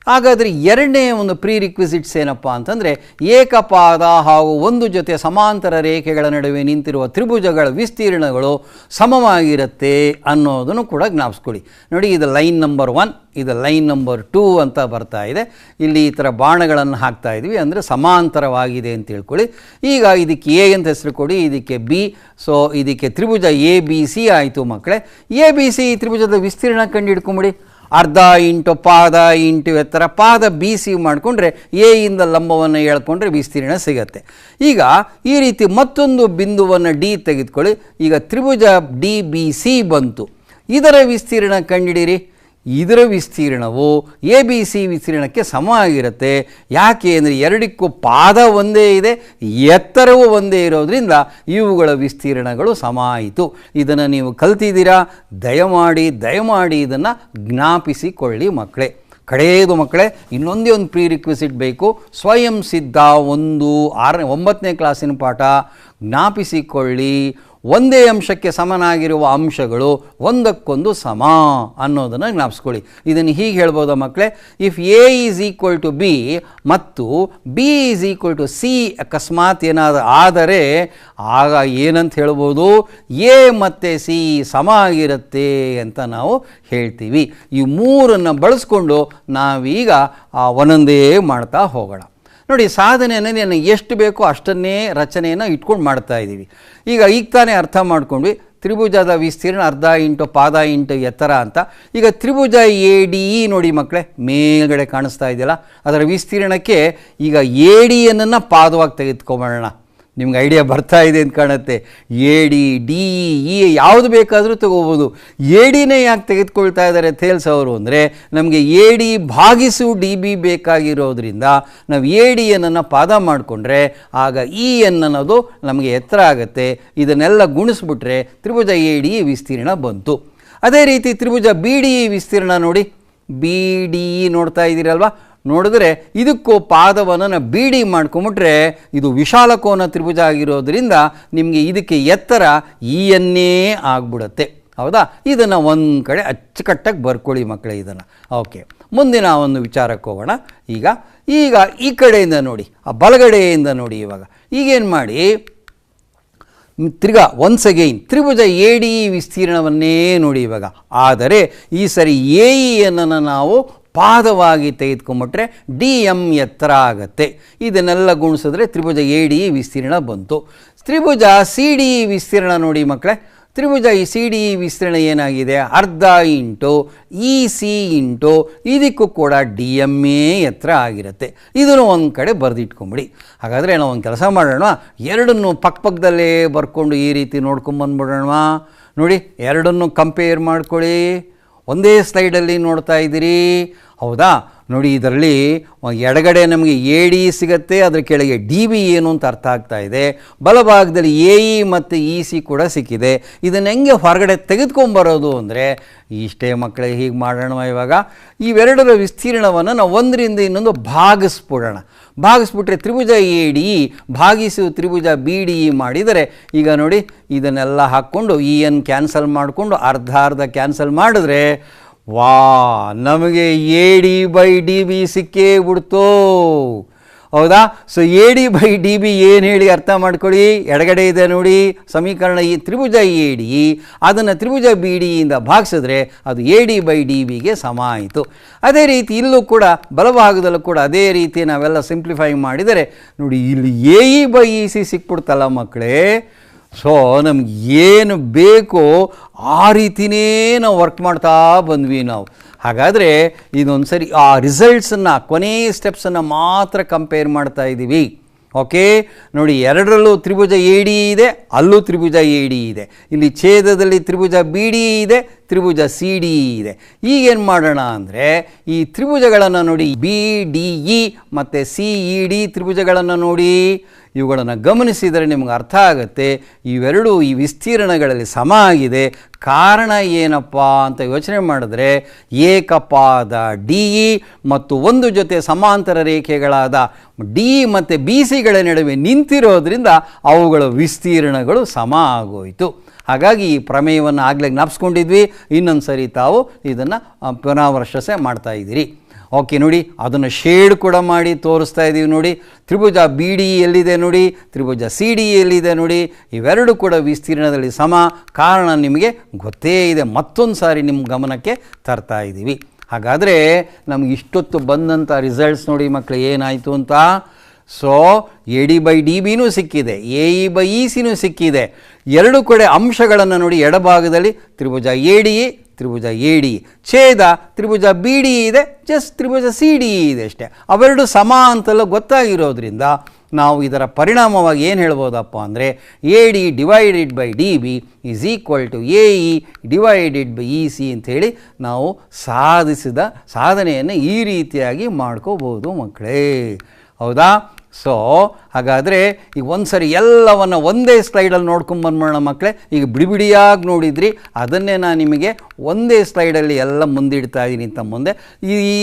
ಹಾಗಾದರೆ ಎರಡನೇ ಒಂದು ಪ್ರೀ ರಿಕ್ವಿಸಿಟ್ಸ್ ಏನಪ್ಪ ಅಂತಂದರೆ, ಏಕಪಾದ ಹಾಗೂ ಒಂದು ಜೊತೆ ಸಮಾಂತರ ರೇಖೆಗಳ ನಡುವೆ ನಿಂತಿರುವ ತ್ರಿಭುಜಗಳ ವಿಸ್ತೀರ್ಣಗಳು ಸಮವಾಗಿರುತ್ತೆ ಅನ್ನೋದನ್ನು ಕೂಡ ಜ್ಞಾಪಿಸ್ಕೊಳ್ಳಿ. ನೋಡಿ, ಇದು ಲೈನ್ ನಂಬರ್ 1, ಇದು ಲೈನ್ ನಂಬರ್ 2 ಅಂತ ಬರ್ತಾ ಇದೆ. ಇಲ್ಲಿ ಈ ಥರ ಬಾಣಗಳನ್ನು ಹಾಕ್ತಾ ಇದ್ವಿ, ಅಂದರೆ ಸಮಾಂತರವಾಗಿದೆ ಅಂತ ತಿಳ್ಕೊಳ್ಳಿ. ಈಗ ಇದಕ್ಕೆ ಎ ಅಂತ ಹೆಸರು ಕೊಡಿ, ಇದಕ್ಕೆ ಬಿ. ಸೊ ಇದಕ್ಕೆ ತ್ರಿಭುಜ ಎ ಬಿ ಸಿ ಆಯಿತು ಮಕ್ಕಳೇ. ಎ ಬಿ ಸಿ ತ್ರಿಭುಜದ ವಿಸ್ತೀರ್ಣ ಕಂಡು ಹಿಡ್ಕೊಂಬಿಡಿ. ಅರ್ಧ ಇಂಟು ಪಾದ ಇಂಟು ಎತ್ತರ, ಪಾದ ಬಿ ಸಿ ಮಾಡಿಕೊಂಡ್ರೆ ಎ ಇಂದ ಲಂಬವನ್ನು ಎಳ್ಕೊಂಡ್ರೆ ವಿಸ್ತೀರ್ಣ ಸಿಗತ್ತೆ. ಈಗ ಈ ರೀತಿ ಮತ್ತೊಂದು ಬಿಂದುವನ್ನು ಡಿ ತೆಗೆದುಕೊಳ್ಳಿ. ಈಗ ತ್ರಿಭುಜ ಡಿ ಬಿ ಸಿ ಬಂತು. ಇದರ ವಿಸ್ತೀರ್ಣ ಕಂಡಿಡಿರಿ. ಇದರ ವಿಸ್ತೀರ್ಣವು ಎ ಬಿ ಸಿ ವಿಸ್ತೀರ್ಣಕ್ಕೆ ಸಮ ಆಗಿರುತ್ತೆ. ಯಾಕೆ ಅಂದರೆ ಎರಡಕ್ಕೂ ಪಾದ ಒಂದೇ ಇದೆ, ಎತ್ತರವೂ ಒಂದೇ ಇರೋದ್ರಿಂದ ಇವುಗಳ ವಿಸ್ತೀರ್ಣಗಳು ಸಮ ಆಯಿತು. ಇದನ್ನು ನೀವು ಕಲ್ತಿದ್ದೀರಾ. ದಯಮಾಡಿ ಇದನ್ನು ಜ್ಞಾಪಿಸಿಕೊಳ್ಳಿ ಮಕ್ಕಳೇ. ಕಡೆಯದು ಮಕ್ಕಳೇ, ಇನ್ನೊಂದೇ ಒಂದು ಪ್ರೀ ರಿಕ್ವಿಸಿಟ್ ಬೇಕು. ಸ್ವಯಂ ಸಿದ್ಧ 9ನೇ ಕ್ಲಾಸಿನ ಪಾಠ ಜ್ಞಾಪಿಸಿಕೊಳ್ಳಿ. ಒಂದೇ ಅಂಶಕ್ಕೆ ಸಮನಾಗಿರುವ ಅಂಶಗಳು ಒಂದಕ್ಕೊಂದು ಸಮ ಅನ್ನೋದನ್ನು ಜ್ಞಾಪಿಸ್ಕೊಳ್ಳಿ. ಇದನ್ನು ಹೀಗೆ ಹೇಳ್ಬೋದಾ ಮಕ್ಕಳೇ, if A is equal to B ಮತ್ತು B is equal to C ಅಕಸ್ಮಾತ್ ಏನಾದರೂ ಆದರೆ ಆಗ ಏನಂತ ಹೇಳ್ಬೋದು, ಎ ಮತ್ತು ಸಿ ಸಮ ಆಗಿರುತ್ತೆ ಅಂತ ನಾವು ಹೇಳ್ತೀವಿ. ಈ ಮೂರನ್ನು ಬಳಸ್ಕೊಂಡು ನಾವೀಗ ಒಂದೊಂದೇ ಮಾಡ್ತಾ ಹೋಗೋಣ. ನೋಡಿ, ಸಾಧನೆಯನ್ನು ಎಷ್ಟು ಬೇಕೋ ಅಷ್ಟನ್ನೇ ರಚನೆಯನ್ನು ಇಟ್ಕೊಂಡು ಮಾಡ್ತಾ ಇದ್ದೀವಿ. ಈಗ ತಾನೇ ಅರ್ಥ ಮಾಡ್ಕೊಂಡ್ವಿ, ತ್ರಿಭುಜದ ವಿಸ್ತೀರ್ಣ ಅರ್ಧ ಇಂಟು ಪಾದ ಇಂಟು ಎತ್ತರ ಅಂತ. ಈಗ ತ್ರಿಭುಜ ಎ ಡಿ ಇ ನೋಡಿ ಮಕ್ಕಳೇ, ಮೇಲ್ಗಡೆ ಕಾಣಿಸ್ತಾ ಇದೆಯಲ್ಲ, ಅದರ ವಿಸ್ತೀರ್ಣಕ್ಕೆ ಈಗ ಎ ಡಿ ಎನ್ನು ಪಾದವಾಗಿ ತೆಗೆದುಕೊಂಬೋಣ. ನಿಮ್ಗೆ ಐಡಿಯಾ ಬರ್ತಾ ಇದೆ ಅಂತ ಕಾಣುತ್ತೆ. ಎ ಡಿ ಡಿ ಇ ಯಾವುದು ಬೇಕಾದರೂ ತಗೋಬೋದು. ಎ ಡಿನೇ ಯಾಕೆ ತೆಗೆದುಕೊಳ್ತಾ ಇದ್ದಾರೆ ಥೇಲ್ಸ್ ಅವರು ಅಂದರೆ, ನಮಗೆ ಎ ಡಿ ಭಾಗಿಸು ಡಿ ಬಿ ಬೇಕಾಗಿರೋದ್ರಿಂದ ನಾವು ಎ ಡಿ ಎನ್ನು ಪಾದ ಮಾಡಿಕೊಂಡ್ರೆ ಆಗ ಇ ಎನ್ ಅನ್ನೋದು ನಮಗೆ ಎತ್ತರ ಆಗುತ್ತೆ. ಇದನ್ನೆಲ್ಲ ಗುಣಿಸ್ಬಿಟ್ರೆ ತ್ರಿಭುಜ ಎ ಡಿ ವಿಸ್ತೀರ್ಣ ಬಂತು. ಅದೇ ರೀತಿ ತ್ರಿಭುಜ ಬಿ ಡಿ ವಿಸ್ತೀರ್ಣ ನೋಡಿ, ಬಿ ಡಿ ನೋಡ್ತಾ ಇದ್ದೀರಲ್ವ. ನೋಡಿದ್ರೆ ಇದಕ್ಕೂ ಪಾದವನ್ನು ಬಿ ಡಿ ಮಾಡ್ಕೊಂಬಿಟ್ರೆ ಇದು ವಿಶಾಲ ಕೋನ ತ್ರಿಭುಜ ಆಗಿರೋದ್ರಿಂದ ನಿಮಗೆ ಇದಕ್ಕೆ ಎತ್ತರ ಇ ಎನ್ನೇ ಆಗ್ಬಿಡುತ್ತೆ. ಹೌದಾ? ಇದನ್ನು ಒಂದು ಕಡೆ ಅಚ್ಚುಕಟ್ಟಾಗಿ ಬರ್ಕೊಳ್ಳಿ ಮಕ್ಕಳೇ ಇದನ್ನು. ಓಕೆ, ಮುಂದಿನ ಒಂದು ವಿಚಾರಕ್ಕೆ ಹೋಗೋಣ. ಈಗ ಈ ಕಡೆಯಿಂದ ನೋಡಿ, ಆ ಬಲಗಡೆಯಿಂದ ನೋಡಿ. ಈಗೇನು ಮಾಡಿ, ತಿರ್ಗಾ ಒನ್ಸ್ ಅಗೈನ್ ತ್ರಿಭುಜ ಎ ಡಿ ವಿಸ್ತೀರ್ಣವನ್ನೇ ನೋಡಿ ಇವಾಗ. ಆದರೆ ಈ ಸರಿ ಎ ಇಯನ್ನು ನಾವು ಪಾದವಾಗಿ ತೆಗೆದುಕೊಂಬಿಟ್ರೆ ಡಿ ಎಮ್ ಎತ್ತರ ಆಗುತ್ತೆ. ಇದನ್ನೆಲ್ಲ ಗುಣಿಸಿದ್ರೆ ತ್ರಿಭುಜ ಎ ಡಿ ವಿಸ್ತೀರ್ಣ ಬಂತು. ತ್ರಿಭುಜ ಸಿ ಡಿ ವಿಸ್ತೀರ್ಣ ನೋಡಿ ಮಕ್ಕಳೇ. ತ್ರಿಭುಜ ಈ ಸಿ ಡಿ ವಿಸ್ತೀರ್ಣ ಏನಾಗಿದೆ, ಅರ್ಧ ಇಂಟು ಇ ಸಿ ಇಂಟು ಇದಕ್ಕೂ ಕೂಡ ಡಿ ಎಮ್ ಎತ್ತರ ಆಗಿರುತ್ತೆ. ಇದನ್ನು ಒಂದು ಕಡೆ ಬರೆದಿಟ್ಕೊಂಬಿಡಿ. ಹಾಗಾದರೆ ನಾವು ಒಂದು ಕೆಲಸ ಮಾಡೋಣ, ಎರಡನ್ನು ಪಕ್ಕದಲ್ಲೇ ಬರ್ಕೊಂಡು ಈ ರೀತಿ ನೋಡ್ಕೊಂಬಂದ್ಬಿಡೋಣ. ನೋಡಿ, ಎರಡನ್ನು ಕಂಪೇರ್ ಮಾಡ್ಕೊಳ್ಳಿ. ಒಂದೇ ಸ್ಲೈಡಲ್ಲಿ ನೋಡ್ತಾ ಇದ್ದೀರಿ, ಹೌದಾ? ನೋಡಿ, ಇದರಲ್ಲಿ ಎಡಗಡೆ ನಮಗೆ ಎ ಡಿ ಸಿಗುತ್ತೆ, ಅದರ ಕೆಳಗೆ ಡಿ ಬಿ ಏನು ಅಂತ ಅರ್ಥ ಆಗ್ತಾ ಇದೆ. ಬಲಭಾಗದಲ್ಲಿ ಎ ಇ ಮತ್ತು ಇ ಸಿ ಕೂಡ ಸಿಕ್ಕಿದೆ. ಇದನ್ನು ಹೆಂಗೆ ಹೊರಗಡೆ ತೆಗೆದುಕೊಂಬರೋದು ಅಂದರೆ ಇಷ್ಟೇ ಮಕ್ಕಳೇ. ಹೀಗೆ ಮಾಡೋಣ. ಇವಾಗ ಇವೆರಡರ ವಿಸ್ತೀರ್ಣವನ್ನು ನಾವು ಒಂದರಿಂದ ಇನ್ನೊಂದು ಭಾಗಿಸ್ಬಿಟ್ರೆ ತ್ರಿಭುಜ ಎ ಡಿ ಭಾಗಿಸು ತ್ರಿಭುಜ ಬಿ ಡಿ ಇ ಮಾಡಿದರೆ ಈಗ ನೋಡಿ, ಇದನ್ನೆಲ್ಲ ಹಾಕ್ಕೊಂಡು ಇ ಎನ್ ಕ್ಯಾನ್ಸಲ್ ಮಾಡಿಕೊಂಡು ಅರ್ಧ ಕ್ಯಾನ್ಸಲ್ ಮಾಡಿದ್ರೆ ವಾ, ನಮಗೆ A D by D B ಸಿಕ್ಕೇ ಬಿಡ್ತು. ಹೌದಾ? So A D by D B ಏನು ಹೇಳಿ ಅರ್ಥ ಮಾಡ್ಕೊಳ್ಳಿ. ಎಡಗಡೆ ಇದೆ ನೋಡಿ ಸಮೀಕರಣ, ಈ ತ್ರಿಭುಜ ಎ ಡಿ ಅದನ್ನು ತ್ರಿಭುಜ ಬಿ ಡಿಯಿಂದ ಭಾಗಿಸಿದ್ರೆ ಅದು ಎ ಡಿ ಬೈ ಡಿ ಬಿಗೆ ಸಮ ಆಯಿತು. ಅದೇ ರೀತಿ ಇಲ್ಲೂ ಕೂಡ ಬಲಭಾಗದಲ್ಲೂ ಕೂಡ ಅದೇ ರೀತಿ ನಾವೆಲ್ಲ ಸಿಂಪ್ಲಿಫೈ ಮಾಡಿದರೆ ನೋಡಿ, ಇಲ್ಲಿ A E by E C ಸಿಕ್ಬಿಡ್ತಲ್ಲ ಮಕ್ಕಳೇ. ಸೊ ನಮ್ಗೆ ಏನು ಬೇಕೋ ಆ ರೀತಿಯೇ ನಾವು ವರ್ಕ್ ಮಾಡ್ತಾ ಬಂದ್ವಿ ನಾವು. ಹಾಗಾದರೆ ಇದೊಂದು ಸರಿ ಆ ರಿಸಲ್ಟ್ಸನ್ನು ಕೊನೆಯ ಸ್ಟೆಪ್ಸನ್ನು ಮಾತ್ರ ಕಂಪೇರ್ ಮಾಡ್ತಾ ಇದ್ದೀವಿ. ಓಕೆ, ನೋಡಿ, ಎರಡರಲ್ಲೂ ತ್ರಿಭುಜ ಎ ಡಿ ಇದೆ, ಅಲ್ಲೂ ತ್ರಿಭುಜ ಎ ಡಿ ಇದೆ. ಇಲ್ಲಿ ಛೇದದಲ್ಲಿ ತ್ರಿಭುಜ ಬಿ ಡಿ ಇದೆ, ತ್ರಿಭುಜ ಸಿ ಡಿ ಇದೆ. ಈಗೇನು ಮಾಡೋಣ ಅಂದರೆ ಈ ತ್ರಿಭುಜಗಳನ್ನು ನೋಡಿ, ಬಿ ಡಿ ಇ ಮತ್ತು ಸಿ ಇ ಡಿ ತ್ರಿಭುಜಗಳನ್ನು ನೋಡಿ, ಇವುಗಳನ್ನು ಗಮನಿಸಿದರೆ ನಿಮಗೆ ಅರ್ಥ ಆಗುತ್ತೆ ಇವೆರಡೂ ಈ ವಿಸ್ತೀರ್ಣಗಳಲ್ಲಿ ಸಮ ಆಗಿದೆ. ಕಾರಣ ಏನಪ್ಪ ಅಂತ ಯೋಚನೆ ಮಾಡಿದ್ರೆ ಏಕಪಾದ ಡಿ ಇ ಮತ್ತು ಒಂದು ಜೊತೆ ಸಮಾಂತರ ರೇಖೆಗಳಾದ ಡಿ ಮತ್ತು ಬಿ ಸಿಗಳ ನಡುವೆ ನಿಂತಿರೋದ್ರಿಂದ ಅವುಗಳ ವಿಸ್ತೀರ್ಣಗಳು ಸಮ ಆಗೋಯಿತು. ಹಾಗಾಗಿ ಈ ಪ್ರಮೇಯವನ್ನು ಆಗಲೇ ಜ್ಞಾಪಿಸ್ಕೊಂಡಿದ್ವಿ. ಇನ್ನೊಂದು ಸರಿ ತಾವು ಇದನ್ನು ಪುನರಾವರ್ತಿಸೆ ಮಾಡ್ತಾ ಇದ್ದೀರಿ. ಓಕೆ, ನೋಡಿ ಅದನ್ನು ಶೇಡ್ ಕೂಡ ಮಾಡಿ ತೋರಿಸ್ತಾ ಇದ್ದೀವಿ. ನೋಡಿ ತ್ರಿಭುಜ ಬಿ ಡಿ ಎಲ್ಲಿದೆ ನೋಡಿ, ತ್ರಿಭುಜ ಸಿ ಡಿ ಎಲ್ಲಿದೆ ನೋಡಿ, ಇವೆರಡು ಕೂಡ ವಿಸ್ತೀರ್ಣದಲ್ಲಿ ಸಮ. ಕಾರಣ ನಿಮಗೆ ಗೊತ್ತೇ ಇದೆ, ಮತ್ತೊಂದು ಸಾರಿ ನಿಮ್ಮ ಗಮನಕ್ಕೆ ತರ್ತಾ ಇದ್ದೀವಿ. ಹಾಗಾದರೆ ನಮ್ಗೆ ಇಷ್ಟೊತ್ತು ಬಂದಂಥ ರಿಸಲ್ಟ್ಸ್ ನೋಡಿ ಮಕ್ಕಳು ಏನಾಯಿತು ಅಂತ. So A D by D ಬಿನೂ ಸಿಕ್ಕಿದೆ, ಎ ಇ ಬೈ ಇ ಸಿನೂ ಸಿಕ್ಕಿದೆ. ಎರಡು ಕಡೆ ಅಂಶಗಳನ್ನು ನೋಡಿ, ಎಡಭಾಗದಲ್ಲಿ ತ್ರಿಭುಜ ಎ ಡಿ ಇ, ತ್ರಿಭುಜ ಎ ಡಿ, ಛೇದ ತ್ರಿಭುಜ ಬಿ ಡಿ ಇದೆ, ಜಸ್ಟ್ ತ್ರಿಭುಜ ಸಿ ಡಿ ಇದೆ ಅಷ್ಟೇ. ಅವೆರಡು ಸಮ ಅಂತೆಲ್ಲ ಗೊತ್ತಾಗಿರೋದ್ರಿಂದ ನಾವು ಇದರ ಪರಿಣಾಮವಾಗಿ ಏನು ಹೇಳ್ಬೋದಪ್ಪ ಅಂದರೆ A D divided by D B is equal to A E divided by E C ಅಂಥೇಳಿ ನಾವು ಸಾಧಿಸಿದ ಸಾಧನೆಯನ್ನು ಈ ರೀತಿಯಾಗಿ ಮಾಡ್ಕೋಬೋದು ಮಕ್ಕಳೇ. ಹೌದಾ? ಸೊ ಹಾಗಾದರೆ ಈಗ ಒಂದು ಸರಿ ಎಲ್ಲವನ್ನು ಒಂದೇ ಸ್ಲೈಡಲ್ಲಿ ನೋಡ್ಕೊಂಬಂದ್ಬೋಣ ಮಕ್ಕಳೇ. ಈಗ ಬಿಡಿಬಿಡಿಯಾಗಿ ನೋಡಿದ್ರಿ, ಅದನ್ನೇ ನಾನು ನಿಮಗೆ ಒಂದೇ ಸ್ಲೈಡಲ್ಲಿ ಎಲ್ಲ ಮುಂದಿಡ್ತಾ ಇದ್ದೀನಿ ಅಂತ ಮುಂದೆ.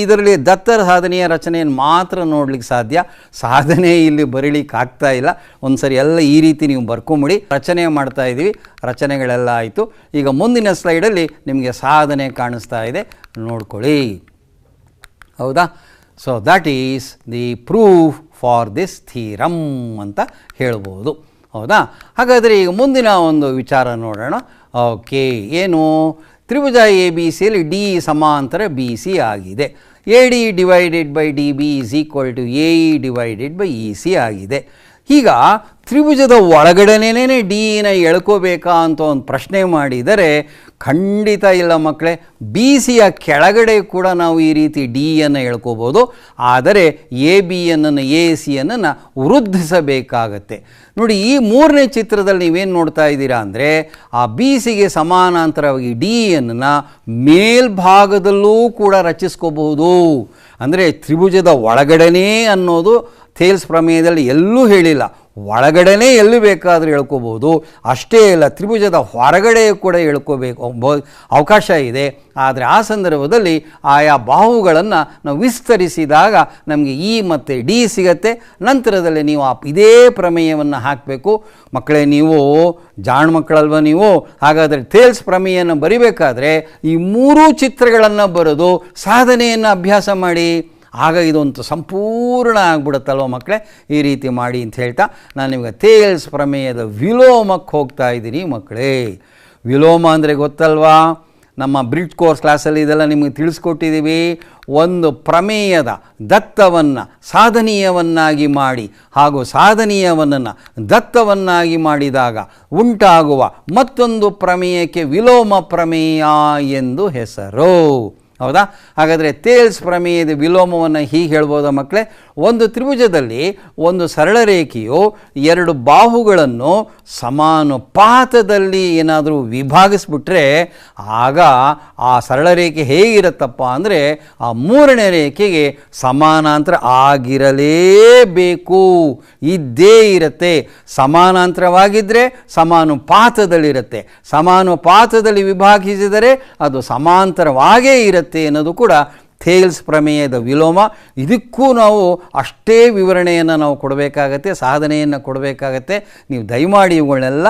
ಇದರಲ್ಲಿ ದತ್ತರ ಸಾಧನೆಯ ರಚನೆಯನ್ನು ಮಾತ್ರ ನೋಡ್ಲಿಕ್ಕೆ ಸಾಧ್ಯ, ಸಾಧನೆ ಇಲ್ಲಿ ಬರೀಲಿಕ್ಕೆ ಆಗ್ತಾ ಇಲ್ಲ. ಒಂದು ಸರಿ ಎಲ್ಲ ಈ ರೀತಿ ನೀವು ಬರ್ಕೊಂಬಿಡಿ. ರಚನೆ ಮಾಡ್ತಾ ಇದ್ದೀವಿ, ರಚನೆಗಳೆಲ್ಲ ಆಯಿತು. ಈಗ ಮುಂದಿನ ಸ್ಲೈಡಲ್ಲಿ ನಿಮಗೆ ಸಾಧನೆ ಕಾಣಿಸ್ತಾ ಇದೆ, ನೋಡ್ಕೊಳ್ಳಿ. ಹೌದಾ? So that is the proof for this theorem ಅಂತ ಹೇಳ್ಬೋದು. ಹೌದಾ? ಹಾಗಾದರೆ ಈಗ ಮುಂದಿನ ಒಂದು ವಿಚಾರ ನೋಡೋಣ. ಓಕೆ, ಏನು? ತ್ರಿಭುಜ ಎ ಬಿ ಸಿಯಲ್ಲಿ ಡಿ ಸಮಾಂತರ ಬಿ ಸಿ ಆಗಿದೆ. A D divided by D B is equal to A E divided by E C ಆಗಿದೆ. ಈಗ ತ್ರಿಭುಜದ ಒಳಗಡೆನೇ ಡಿನ ಎಳ್ಕೋಬೇಕಾ ಅಂತ ಒಂದು ಪ್ರಶ್ನೆ ಮಾಡಿದರೆ ಖಂಡಿತ ಇಲ್ಲ ಮಕ್ಕಳೇ. ಬಿ ಸಿಯ ಕೆಳಗಡೆ ಕೂಡ ನಾವು ಈ ರೀತಿ ಡಿಯನ್ನು ಎಳ್ಕೋಬೋದು, ಆದರೆ ಎ ಬಿಯನ್ನು ಎ ಸಿಯನ್ನು ವೃದ್ಧಿಸಬೇಕಾಗತ್ತೆ. ನೋಡಿ, ಈ ಮೂರನೇ ಚಿತ್ರದಲ್ಲಿ ನೀವೇನು ನೋಡ್ತಾ ಇದ್ದೀರಾ ಅಂದರೆ ಆ ಬಿ ಸಿಗೆ ಸಮಾನಾಂತರವಾಗಿ ಡಿಯನ್ನು ಮೇಲ್ಭಾಗದಲ್ಲೂ ಕೂಡ ರಚಿಸ್ಕೋಬಹುದು. ಅಂದರೆ ತ್ರಿಭುಜದ ಒಳಗಡೆನೇ ಅನ್ನೋದು ಥೇಲ್ಸ್ ಪ್ರಮೇಯದಲ್ಲಿ ಎಲ್ಲೂ ಹೇಳಿಲ್ಲ, ಒಳಗಡೆನೇ ಎಲ್ಲಿ ಬೇಕಾದರೂ ಹೇಳ್ಕೋಬೋದು. ಅಷ್ಟೇ ಇಲ್ಲ, ತ್ರಿಭುಜದ ಹೊರಗಡೆ ಕೂಡ ಹೇಳ್ಕೋಬೇಕು ಅವಕಾಶ ಇದೆ. ಆದರೆ ಆ ಸಂದರ್ಭದಲ್ಲಿ ಆಯಾ ಬಾಹುಗಳನ್ನು ನಾವು ವಿಸ್ತರಿಸಿದಾಗ ನಮಗೆ ಇ ಮತ್ತು ಡಿ ಸಿಗತ್ತೆ. ನಂತರದಲ್ಲಿ ನೀವು ಇದೇ ಪ್ರಮೇಯವನ್ನು ಹಾಕಬೇಕು. ಮಕ್ಕಳೇ, ನೀವು ಜಾಣ ಮಕ್ಕಳಲ್ವ ನೀವು? ಹಾಗಾದರೆ ಥೇಲ್ಸ್ ಪ್ರಮೇಯವನ್ನು ಬರಿಬೇಕಾದ್ರೆ ಈ ಮೂರೂ ಚಿತ್ರಗಳನ್ನು ಬರೆದು ಸಾಧನೆಯನ್ನು ಅಭ್ಯಾಸ ಮಾಡಿ. ಆಗ ಇದೊಂದು ಸಂಪೂರ್ಣ ಆಗ್ಬಿಡುತ್ತಲ್ವ ಮಕ್ಕಳೇ. ಈ ರೀತಿ ಮಾಡಿ ಅಂತ ಹೇಳ್ತಾ ನಾನು ನಿಮಗೆ ಥೇಲ್ಸ್ ಪ್ರಮೇಯದ ವಿಲೋಮಕ್ಕೆ ಹೋಗ್ತಾ ಇದ್ದೀನಿ ಮಕ್ಕಳೇ. ವಿಲೋಮ ಅಂದರೆ ಗೊತ್ತಲ್ವಾ? ನಮ್ಮ ಬ್ರಿಡ್ಜ್ ಕೋರ್ಸ್ ಕ್ಲಾಸಲ್ಲಿ ಇದೆಲ್ಲ ನಿಮಗೆ ತಿಳಿಸ್ಕೊಟ್ಟಿದ್ದೀವಿ. ಒಂದು ಪ್ರಮೇಯದ ದತ್ತವನ್ನು ಸಾಧನೀಯವನ್ನಾಗಿ ಮಾಡಿ ಹಾಗೂ ಸಾಧನೀಯವನ್ನನ್ನು ದತ್ತವನ್ನಾಗಿ ಮಾಡಿದಾಗ ಉಂಟಾಗುವ ಮತ್ತೊಂದು ಪ್ರಮೇಯಕ್ಕೆ ವಿಲೋಮ ಪ್ರಮೇಯ ಎಂದು ಹೆಸರು. ಹೌದಾ? ಹಾಗಾದರೆ ಥೇಲ್ಸ್ ಪ್ರಮೇಯದ ವಿಲೋಮವನ್ನು ಹೀಗೆ ಹೇಳ್ಬೋದಾ ಮಕ್ಕಳೇ? ಒಂದು ತ್ರಿಭುಜದಲ್ಲಿ ಒಂದು ಸರಳ ರೇಖೆಯು ಎರಡು ಬಾಹುಗಳನ್ನು ಸಮಾನುಪಾತದಲ್ಲಿ ಏನಾದರೂ ವಿಭಾಗಿಸ್ಬಿಟ್ರೆ ಆಗ ಆ ಸರಳ ರೇಖೆ ಹೇಗಿರುತ್ತಪ್ಪ ಅಂದರೆ ಆ ಮೂರನೇ ರೇಖೆಗೆ ಸಮಾನಾಂತರ ಆಗಿರಲೇಬೇಕು, ಇದ್ದೇ ಇರುತ್ತೆ. ಸಮಾನಾಂತರವಾಗಿದ್ದರೆ ಸಮಾನುಪಾತದಲ್ಲಿರುತ್ತೆ, ಸಮಾನುಪಾತದಲ್ಲಿ ವಿಭಾಗಿಸಿದರೆ ಅದು ಸಮಾಂತರವಾಗೇ ಇರುತ್ತೆ ಅನ್ನೋದು ಕೂಡ ಥೇಲ್ಸ್ ಪ್ರಮೇಯದ ವಿಲೋಮ. ಇದಕ್ಕೂ ನಾವು ಅಷ್ಟೇ ವಿವರಣೆಯನ್ನು ನಾವು ಕೊಡಬೇಕಾಗತ್ತೆ, ಸಾಧನೆಯನ್ನು ಕೊಡಬೇಕಾಗತ್ತೆ. ನೀವು ದಯಮಾಡಿ ಇವುಗಳನ್ನೆಲ್ಲ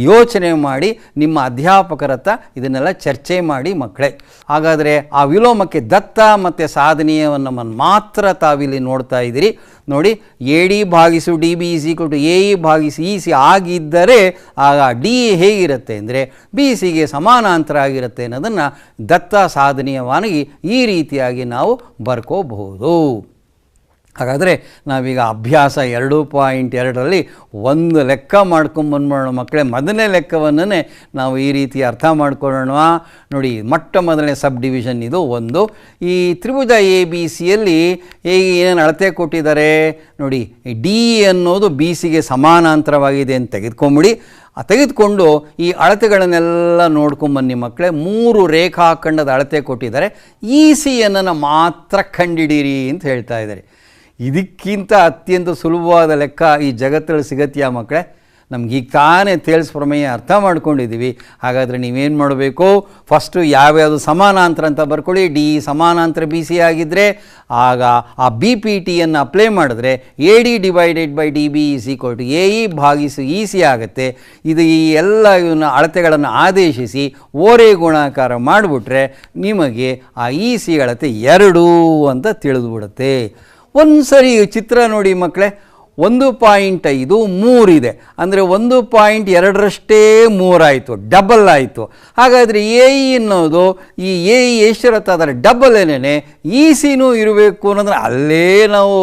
ಯೋಚನೆ ಮಾಡಿ ನಿಮ್ಮ ಅಧ್ಯಾಪಕರ ಹತ್ರ ಇದನ್ನೆಲ್ಲ ಚರ್ಚೆ ಮಾಡಿ ಮಕ್ಕಳೇ. ಹಾಗಾದರೆ ಆ ವಿಲೋಮಕ್ಕೆ ದತ್ತ ಮತ್ತು ಸಾಧನೀಯವನ್ನು ಮಾತ್ರ ತಾವಿಲ್ಲಿ ನೋಡ್ತಾ ಇದ್ದೀರಿ. ನೋಡಿ, ಎ ಡಿ ಭಾಗಿಸು D B is equal to A E ಭಾಗಿಸಿ ಇ ಸಿ ಆಗಿದ್ದರೆ ಆಗ ಡಿ ಹೇಗಿರುತ್ತೆ ಅಂದರೆ ಬಿ ಸಿಗೆ ಸಮಾನಾಂತರ ಆಗಿರುತ್ತೆ ಅನ್ನೋದನ್ನು ದತ್ತ ಸಾಧನೀಯವಾಗಿ ಈ ರೀತಿಯಾಗಿ ನಾವು ಬರ್ಕೋಬಹುದು. ಹಾಗಾದರೆ ನಾವೀಗ ಅಭ್ಯಾಸ 2.2ರಲ್ಲಿ ಒಂದು ಲೆಕ್ಕ ಮಾಡ್ಕೊಂಬಂದ್ಬೋಣ ಮಕ್ಕಳೇ. ಮೊದಲನೇ ಲೆಕ್ಕವನ್ನೇ ನಾವು ಈ ರೀತಿ ಅರ್ಥ ಮಾಡ್ಕೊಳ್ಳೋಣ. ನೋಡಿ, ಮೊದಲನೇ ಸಬ್ ಡಿವಿಷನ್ ಇದು ಒಂದು. ಈ ತ್ರಿಭುಜ ಎ ಬಿ ಸಿಯಲ್ಲಿ ಏನೇನು ಅಳತೆ ಕೊಟ್ಟಿದ್ದಾರೆ ನೋಡಿ. ಡಿ ಅನ್ನೋದು ಬಿ ಸಿಗೆ ಸಮಾನಾಂತರವಾಗಿದೆ ಅಂತ ತೆಗೆದುಕೊಂಬಿಡಿ. ತೆಗೆದುಕೊಂಡು ಈ ಅಳತೆಗಳನ್ನೆಲ್ಲ ನೋಡ್ಕೊಂಬನ್ನಿ ಮಕ್ಕಳೇ. 3 ರೇಖಾಖಂಡದ ಅಳತೆ ಕೊಟ್ಟಿದ್ದಾರೆ. ECಯನ್ನು ಮಾತ್ರ ಕಂಡಿಡೀರಿ ಅಂತ ಹೇಳ್ತಾ ಇದ್ದಾರೆ. ಇದಕ್ಕಿಂತ ಅತ್ಯಂತ ಸುಲಭವಾದ ಲೆಕ್ಕ ಈ ಜಗತ್ತಲ್ಲಿ ಸಿಗತ್ಯಾ ಮಕ್ಕಳೇ? ನಮ್ಗೆ ಈಗ ತಾನೇ ತೇಲ್ಸ್ ಪ್ರಮೇಯ ಅರ್ಥ ಮಾಡ್ಕೊಂಡಿದ್ದೀವಿ. ಹಾಗಾದರೆ ನೀವೇನು ಮಾಡಬೇಕು, ಫಸ್ಟು ಯಾವ್ಯಾವುದು ಸಮಾನಾಂತರ ಅಂತ ಬರ್ಕೊಳ್ಳಿ. ಡಿ ಸಮಾನಾಂತರ ಬಿ ಸಿ ಆಗಿದ್ದರೆ ಆಗ ಆ ಬಿ ಪಿ ಟಿಯನ್ನು ಅಪ್ಲೈ ಮಾಡಿದ್ರೆ AD divided by DB is equal to AE ಭಾಗಿಸು EC ಆಗುತ್ತೆ. ಇದು ಈ ಎಲ್ಲ ಇವನ್ನ ಅಳತೆಗಳನ್ನು ಆದೇಶಿಸಿ ಓರೆ ಗುಣಾಕಾರ ಮಾಡಿಬಿಟ್ರೆ ನಿಮಗೆ ಆ EC ಅಳತೆ 2 ಅಂತ ತಿಳಿದುಬಿಡುತ್ತೆ. ಒಂದು ಸರಿ ಚಿತ್ರ ನೋಡಿ ಮಕ್ಕಳೇ, 1.5 3 ಇದೆ ಅಂದರೆ 1.2ರಷ್ಟೇ 3 ಆಯಿತು, ಡಬಲ್ ಆಯಿತು. ಹಾಗಾದರೆ AE ಅನ್ನೋದು ಈ AE ಎಷ್ಟಿರುತ್ತೆ ಅದರ ಡಬಲ್ ಏನೇ ECನೂ ಇರಬೇಕು ಅನ್ನೋದ್ರೆ ಅಲ್ಲೇ ನಾವು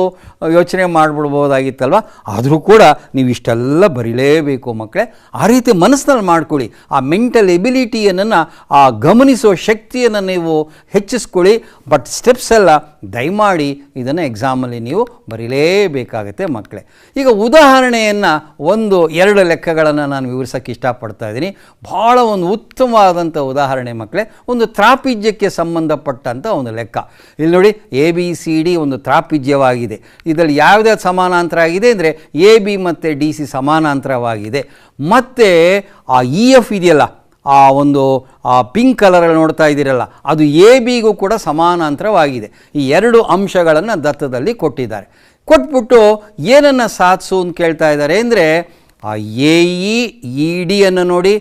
ಯೋಚನೆ ಮಾಡಿಬಿಡ್ಬೋದಾಗಿತ್ತಲ್ವ. ಆದರೂ ಕೂಡ ನೀವು ಇಷ್ಟೆಲ್ಲ ಬರೀಲೇಬೇಕು ಮಕ್ಕಳೇ. ಆ ರೀತಿ ಮನಸ್ಸಿನಲ್ಲಿ ಮಾಡ್ಕೊಳ್ಳಿ. ಆ ಮೆಂಟಲ್ ಎಬಿಲಿಟಿಯನ್ನು, ಆ ಗಮನಿಸೋ ಶಕ್ತಿಯನ್ನು ನೀವು ಹೆಚ್ಚಿಸ್ಕೊಳ್ಳಿ. ಬಟ್ ಸ್ಟೆಪ್ಸ್ ಎಲ್ಲ ದಯಮಾಡಿ ಇದನ್ನು ಎಕ್ಸಾಮಲ್ಲಿ ನೀವು ಬರೀಲೇಬೇಕಾಗತ್ತೆ ಮಕ್ಕಳೇ. ಈಗ ಉದಾಹರಣೆಯನ್ನು 1-2 ಲೆಕ್ಕಗಳನ್ನು ನಾನು ವಿವರಿಸೋಕ್ಕೆ ಇಷ್ಟಪಡ್ತಾ ಇದ್ದೀನಿ. ಭಾಳ ಒಂದು ಉತ್ತಮವಾದಂಥ ಉದಾಹರಣೆ ಮಕ್ಕಳೇ. ಒಂದು ತ್ರಾಪಿಜ್ಯಕ್ಕೆ ಸಂಬಂಧಪಟ್ಟಂಥ ಒಂದು ಲೆಕ್ಕ. ಇಲ್ಲಿ ನೋಡಿ, ABCD ಒಂದು ತ್ರಾಪಿಜ್ಯವಾಗಿದೆ. ಇದರಲ್ಲಿ ಯಾವುದ್ಯಾವ್ದು ಸಮಾನಾಂತರ ಆಗಿದೆ ಅಂದರೆ AB ಮತ್ತು DC ಸಮಾನಾಂತರವಾಗಿದೆ. ಮತ್ತು ಆ EF ಇದೆಯಲ್ಲ, ಆ ಒಂದು ಪಿಂಕ್ ಕಲರಲ್ಲಿ ನೋಡ್ತಾ ಇದ್ದೀರಲ್ಲ, ಅದು ABಗೂ ಕೂಡ ಸಮಾನಾಂತರವಾಗಿದೆ. ಈ 2 ಅಂಶಗಳನ್ನು ದತ್ತದಲ್ಲಿ ಕೊಟ್ಟಿದ್ದಾರೆ. ಕೊಟ್ಬಿಟ್ಟು ಏನನ್ನು ಸಾಧಿಸು ಅಂತ ಕೇಳ್ತಾ ಇದ್ದಾರೆ ಅಂದರೆ ಆ AE EDಯನ್ನು ನೋಡಿ,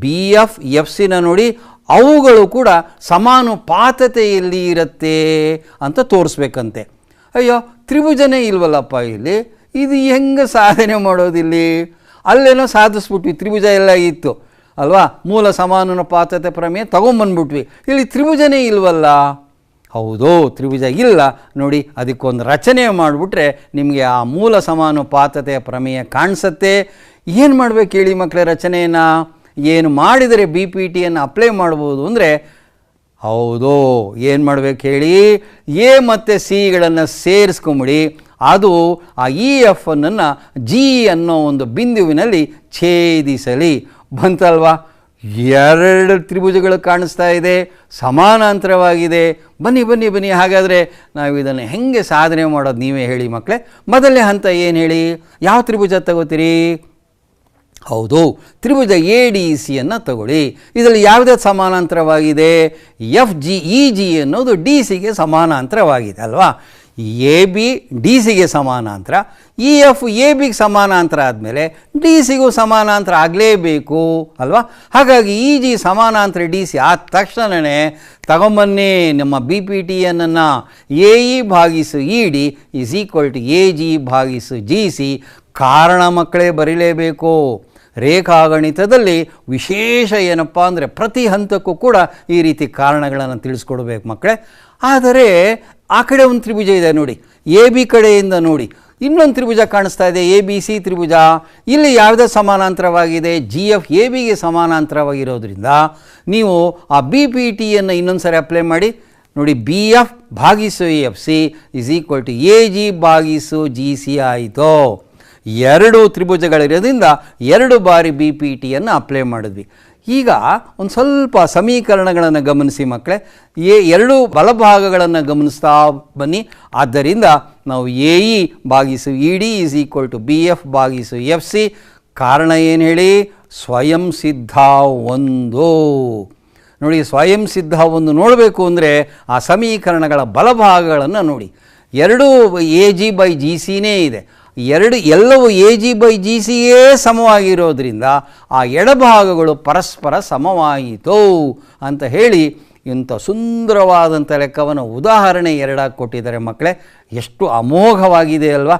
BF FCನ ನೋಡಿ, ಅವುಗಳು ಕೂಡ ಸಮಾನುಪಾತತೆಯಲ್ಲಿ ಇರುತ್ತೆ ಅಂತ ತೋರಿಸ್ಬೇಕಂತೆ. ಅಯ್ಯೋ, ತ್ರಿಭುಜನೇ ಇಲ್ವಲ್ಲಪ್ಪ ಇಲ್ಲಿ, ಇದು ಹೆಂಗೆ ಸಾಧನೆ ಮಾಡೋದಿಲ್ಲಿ? ಅಲ್ಲೇನೋ ಸಾಧಿಸ್ಬಿಟ್ವಿ, ತ್ರಿಭುಜ ಎಲ್ಲ ಇತ್ತು ಅಲ್ವಾ, ಮೂಲ ಸಮಾನುಪಾತತೆ ಪ್ರಮೇಯ ತಗೊಂಬಂದ್ಬಿಟ್ವಿ. ಇಲ್ಲಿ ತ್ರಿಭುಜನೇ ಇಲ್ವಲ್ಲ. ಹೌದು, ತ್ರಿಭುಜ ಇಲ್ಲ ನೋಡಿ. ಅದಕ್ಕೊಂದು ರಚನೆ ಮಾಡಿಬಿಟ್ರೆ ನಿಮಗೆ ಆ ಮೂಲ ಸಮಾನುಪಾತತೆಯ ಪ್ರಮೇಯ ಕಾಣಿಸುತ್ತೆ. ಏನು ಮಾಡಬೇಕು ಹೇಳಿ ಮಕ್ಕಳೇ ರಚನೆಯನ್ನು? ಏನು ಮಾಡಿದರೆ BPTಯನ್ನು ಅಪ್ಲೈ ಮಾಡ್ಬೋದು ಅಂದರೆ, ಹೌದು, ಏನು ಮಾಡಬೇಕು ಹೇಳಿ, A ಮತ್ತು Cಗಳನ್ನು ಸೇರಿಸ್ಕೊಂಬಿಡಿ. ಅದು ಆ EF ಅನ್ನು G ಅನ್ನೋ ಒಂದು ಬಿಂದುವಿನಲ್ಲಿ ಛೇದಿಸಲಿ. ಬಂತಲ್ವಾ? 2 ತ್ರಿಭುಜಗಳು ಕಾಣಿಸ್ತಾ ಇದೆ, ಸಮಾನಾಂತರವಾಗಿದೆ. ಬನ್ನಿ ಬನ್ನಿ ಬನ್ನಿ, ಹಾಗಾದರೆ ನಾವು ಇದನ್ನು ಹೆಂಗೆ ಸಾಧನೆ ಮಾಡೋದು ನೀವೇ ಹೇಳಿ ಮಕ್ಕಳೇ. ಮೊದಲನೇ ಹಂತ ಏನು ಹೇಳಿ? ಯಾವ ತ್ರಿಭುಜ ತಗೋತೀರಿ? ಹೌದು, ತ್ರಿಭುಜ ADCಯನ್ನು ತಗೊಳ್ಳಿ. ಇದರಲ್ಲಿ ಯಾವುದ್ಯಾವ್ದು ಸಮಾನಾಂತರವಾಗಿದೆ? FGEG ಅನ್ನೋದು DCಗೆ ಸಮಾನಾಂತರವಾಗಿದೆ ಅಲ್ವಾ. AB DCಗೆ ಸಮಾನಾಂತರ, EF ABಗೆ ಸಮಾನಾಂತರ ಆದಮೇಲೆ DCಗೂ ಸಮಾನಾಂತರ ಆಗಲೇಬೇಕು ಅಲ್ವಾ. ಹಾಗಾಗಿ EG ಸಮಾನಾಂತರ DC ಆದ ತಕ್ಷಣವೇ ತಗೊಂಬನ್ನಿ ನಮ್ಮ BPTಯನ್ನು. AE ಭಾಗಿಸು ED is equal to AG ಭಾಗಿಸು GC. ಕಾರಣ ಮಕ್ಕಳೇ ಬರೀಲೇಬೇಕು. ರೇಖಾಗಣಿತದಲ್ಲಿ ವಿಶೇಷ ಏನಪ್ಪ ಅಂದರೆ ಪ್ರತಿ ಹಂತಕ್ಕೂ ಕೂಡ ಈ ರೀತಿ ಕಾರಣಗಳನ್ನು ತಿಳಿಸ್ಕೊಡ್ಬೇಕು ಮಕ್ಕಳೇ. ಆದರೆ ಆ ಕಡೆ ಒಂದು ತ್ರಿಭುಜ ಇದೆ ನೋಡಿ, AB ಕಡೆಯಿಂದ ನೋಡಿ, ಇನ್ನೊಂದು ತ್ರಿಭುಜ ಕಾಣಿಸ್ತಾ ಇದೆ, ABC ತ್ರಿಭುಜ. ಇಲ್ಲಿ ಯಾವುದೇ ಸಮಾನಾಂತರವಾಗಿದೆ, GF ABಗೆ ಸಮಾನಾಂತರವಾಗಿರೋದ್ರಿಂದ ನೀವು ಆ BPTಯನ್ನು ಇನ್ನೊಂದು ಸಾರಿ ಅಪ್ಲೈ ಮಾಡಿ ನೋಡಿ. BF ಭಾಗಿಸು FC is equal to AG ಭಾಗಿಸು GC ಆಯಿತು. 2 ತ್ರಿಭುಜಗಳಿರೋದ್ರಿಂದ 2 ಬಾರಿ BPTಯನ್ನು ಅಪ್ಲೈ ಮಾಡಿದ್ವಿ. ಈಗ ಒಂದು ಸ್ವಲ್ಪ ಸಮೀಕರಣಗಳನ್ನು ಗಮನಿಸಿ ಮಕ್ಕಳೇ. 2 ಬಲಭಾಗಗಳನ್ನು ಗಮನಿಸ್ತಾ ಬನ್ನಿ. ಆದ್ದರಿಂದ ನಾವು AE ಭಾಗಿಸು ED is equal to BF ಭಾಗಿಸು FC. ಕಾರಣ ಏನು ಹೇಳಿ? ಸ್ವಯಂ ಸಿದ್ಧ 1 ನೋಡಿ. ಸ್ವಯಂ ಸಿದ್ಧ 1 ನೋಡಬೇಕು ಅಂದರೆ ಆ ಸಮೀಕರಣಗಳ ಬಲಭಾಗಗಳನ್ನು ನೋಡಿ. 2 AG/GCನೇ ಇದೆ. ಎಲ್ಲವೂ AG/GCಯೇ ಸಮವಾಗಿರೋದ್ರಿಂದ ಆ ಎಡಭಾಗಗಳು ಪರಸ್ಪರ ಸಮವಾಯಿತು ಅಂತ ಹೇಳಿ ಇಂಥ ಸುಂದರವಾದಂಥ ಲೆಕ್ಕವನ್ನು ಉದಾಹರಣೆ 2 ಕೊಟ್ಟಿದ್ದಾರೆ ಮಕ್ಕಳೇ. ಎಷ್ಟು ಅಮೋಘವಾಗಿದೆ ಅಲ್ವಾ?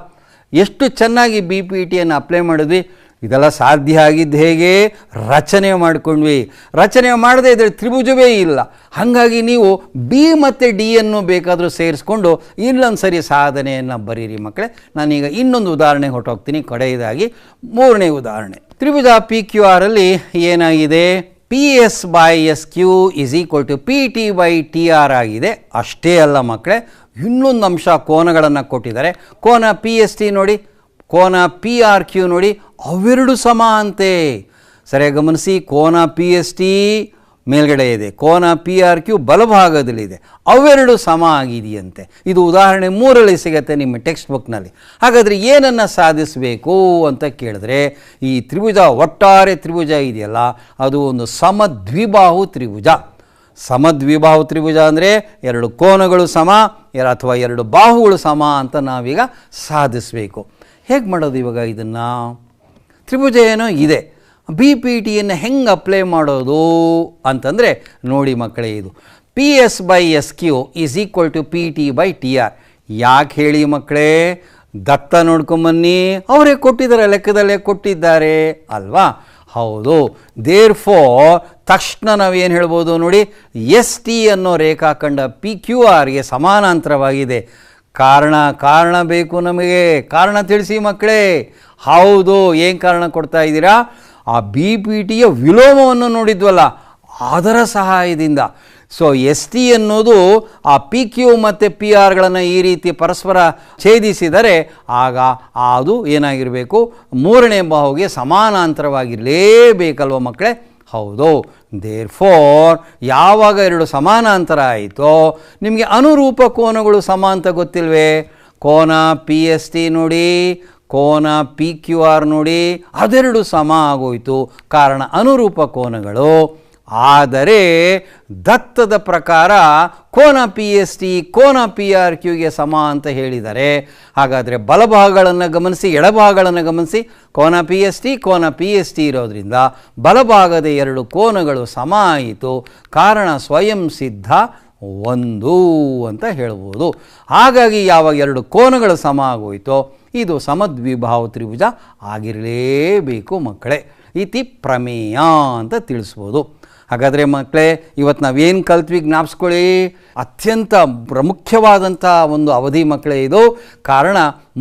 ಎಷ್ಟು ಚೆನ್ನಾಗಿ BPTಯನ್ನು ಅಪ್ಲೈ ಮಾಡಿದ್ವಿ. ಇದೆಲ್ಲ ಸಾಧ್ಯ ಆಗಿದ್ದು ಹೇಗೆ? ರಚನೆ ಮಾಡ್ಕೊಂಡ್ವಿ. ರಚನೆ ಮಾಡದೇ ಇದ್ದರೆ ತ್ರಿಭುಜವೇ ಇಲ್ಲ. ಹಾಗಾಗಿ ನೀವು B ಮತ್ತು D ಅನ್ನು ಬೇಕಾದರೂ ಸೇರಿಸ್ಕೊಂಡು ಇನ್ನೊಂದು ಸರಿ ಸಾಧನೆಯನ್ನು ಬರೀರಿ ಮಕ್ಕಳೇ. ನಾನೀಗ ಇನ್ನೊಂದು ಉದಾಹರಣೆ ಹೊರಟೋಗ್ತೀನಿ. ಕಡೆಯದಾಗಿ 3ನೇ ಉದಾಹರಣೆ. ತ್ರಿಭುಜ PQR ಅಲ್ಲಿ ಏನಾಗಿದೆ? PS/SQ is equal to PT/TR ಆಗಿದೆ. ಅಷ್ಟೇ ಅಲ್ಲ ಮಕ್ಕಳೇ, ಇನ್ನೊಂದು ಅಂಶ ಕೋನಗಳನ್ನು ಕೊಟ್ಟಿದ್ದಾರೆ. ಕೋನ PST ನೋಡಿ, ಕೋನ PRQ ನೋಡಿ, ಅವೆರಡು ಸಮ ಅಂತೆ. ಸರಿಯಾಗಿ ಗಮನಿಸಿ, ಕೋನ ಪಿ ಎಸ್ ಟಿ ಮೇಲ್ಗಡೆ ಇದೆ, ಕೋನ ಪಿ ಆರ್ ಕ್ಯೂ ಬಲಭಾಗದಲ್ಲಿದೆ, ಅವೆರಡು ಸಮ ಆಗಿದೆಯಂತೆ. ಇದು ಉದಾಹರಣೆ 3ರಲ್ಲಿ ಸಿಗುತ್ತೆ ನಿಮ್ಮ ಟೆಕ್ಸ್ಟ್ ಬುಕ್ನಲ್ಲಿ. ಹಾಗಾದರೆ ಏನನ್ನು ಸಾಧಿಸಬೇಕು ಅಂತ ಕೇಳಿದ್ರೆ, ಈ ತ್ರಿಭುಜ, ಒಟ್ಟಾರೆ ತ್ರಿಭುಜ ಇದೆಯಲ್ಲ, ಅದು ಒಂದು ಸಮದ್ವಿಬಾಹು ತ್ರಿಭುಜ. ಸಮದ್ವಿಬಾಹು ತ್ರಿಭುಜ ಅಂದರೆ ಎರಡು ಕೋನಗಳು ಸಮ ಅಥವಾ ಎರಡು ಬಾಹುಗಳು ಸಮ ಅಂತ ನಾವೀಗ ಸಾಧಿಸಬೇಕು. ಹೇಗೆ ಮಾಡೋದು ಇವಾಗ ಇದನ್ನು? ತ್ರಿಭುಜ ಏನೋ ಇದೆ, ಬಿ ಪಿ ಟಿಯನ್ನು ಹೆಂಗೆ ಅಪ್ಲೈ ಮಾಡೋದು ಅಂತಂದರೆ ನೋಡಿ ಮಕ್ಕಳೇ, ಇದು P S by S Q is equal to P T by T R. ಯಾಕೆ ಹೇಳಿ ಮಕ್ಕಳೇ? ದತ್ತ ನೋಡ್ಕೊಂಬನ್ನಿ, ಅವರೇ ಕೊಟ್ಟಿದ್ದಾರೆ, ಲೆಕ್ಕದಲ್ಲೇ ಕೊಟ್ಟಿದ್ದಾರೆ ಅಲ್ವಾ? ಹೌದು. ದೇರ್ ಫೋರ್ ತಕ್ಷಣ ನಾವೇನು ಹೇಳ್ಬೋದು ನೋಡಿ, ಎಸ್ ಟಿ ಅನ್ನೋ ರೇಖಾಖಂಡ ಪಿ ಕ್ಯೂ ಆರ್ಗೆ ಸಮಾನಾಂತರವಾಗಿದೆ. ಕಾರಣ ಬೇಕು ನಮಗೆ. ಕಾರಣ ತಿಳಿಸಿ ಮಕ್ಕಳೇ. ಹೌದು, ಏನು ಕಾರಣ ಕೊಡ್ತಾ ಇದ್ದೀರಾ? ಆ ಬಿ ಪಿ ಟಿಯ ವಿಲೋಮವನ್ನು ನೋಡಿದ್ವಲ್ಲ, ಅದರ ಸಹಾಯದಿಂದ. ಸೊ ಎಸ್ ಟಿ ಅನ್ನೋದು ಆ ಪಿ ಕ್ಯೂ ಮತ್ತು ಪಿ ಆರ್ಗಳನ್ನು ಈ ರೀತಿ ಪರಸ್ಪರ ಛೇದಿಸಿದರೆ ಆಗ ಅದು ಏನಾಗಿರಬೇಕು? 3ನೇ ಬಾಹುಗೆ ಸಮಾನಾಂತರವಾಗಿರಲೇಬೇಕಲ್ವ ಮಕ್ಕಳೇ? ಹೌದು. ದೇರ್ ಫೋರ್ ಯಾವಾಗ ಎರಡು ಸಮಾನಾಂತರ ಆಯಿತೋ ನಿಮಗೆ ಅನುರೂಪ ಕೋನಗಳು ಸಮ ಅಂತ ಗೊತ್ತಿಲ್ವೇ? ಕೋನ ಪಿ ಎಸ್ ಟಿ ನೋಡಿ, ಕೋನ ಪಿ ಕ್ಯೂ ಆರ್ ನೋಡಿ, ಅದೆರಡು ಸಮ ಆಗೋಯಿತು. ಕಾರಣ ಅನುರೂಪ ಕೋನಗಳು. ಆದರೆ ದತ್ತದ ಪ್ರಕಾರ ಕೋನ ಪಿ ಎಸ್ ಟಿ ಕೋನ ಪಿ ಆರ್ ಕ್ಯೂಗೆ ಸಮ ಅಂತ ಹೇಳಿದ್ದಾರೆ. ಹಾಗಾದರೆ ಬಲಭಾಗಗಳನ್ನು ಗಮನಿಸಿ, ಎಡಭಾಗಗಳನ್ನು ಗಮನಿಸಿ. ಕೋನ ಪಿ ಎಸ್ ಟಿ ಕೋನ ಪಿ ಎಸ್ ಟಿ ಇರೋದ್ರಿಂದ ಬಲಭಾಗದ ಎರಡು ಕೋನಗಳು ಸಮ ಆಯಿತು. ಕಾರಣ ಸ್ವಯಂ ಸಿದ್ಧ 1 ಅಂತ ಹೇಳ್ಬೋದು. ಹಾಗಾಗಿ ಯಾವಾಗ ಎರಡು ಕೋನಗಳು ಸಮ ಆಗೋಯ್ತೋ ಇದು ಸಮದ್ವಿಬಾಹು ತ್ರಿಭುಜ ಆಗಿರಲೇಬೇಕು ಮಕ್ಕಳೇ. ಇತಿ ಪ್ರಮೇಯ ಅಂತ ತಿಳಿಸ್ಬೋದು. ಹಾಗಾದರೆ ಮಕ್ಕಳೇ, ಇವತ್ತು ನಾವೇನು ಕಲ್ತ್ವಿ ಜ್ಞಾಪಿಸ್ಕೊಳ್ಳಿ. ಅತ್ಯಂತ ಪ್ರಮುಖವಾದಂಥ ಒಂದು ಅವಧಿ ಮಕ್ಕಳೇ ಇದು. ಕಾರಣ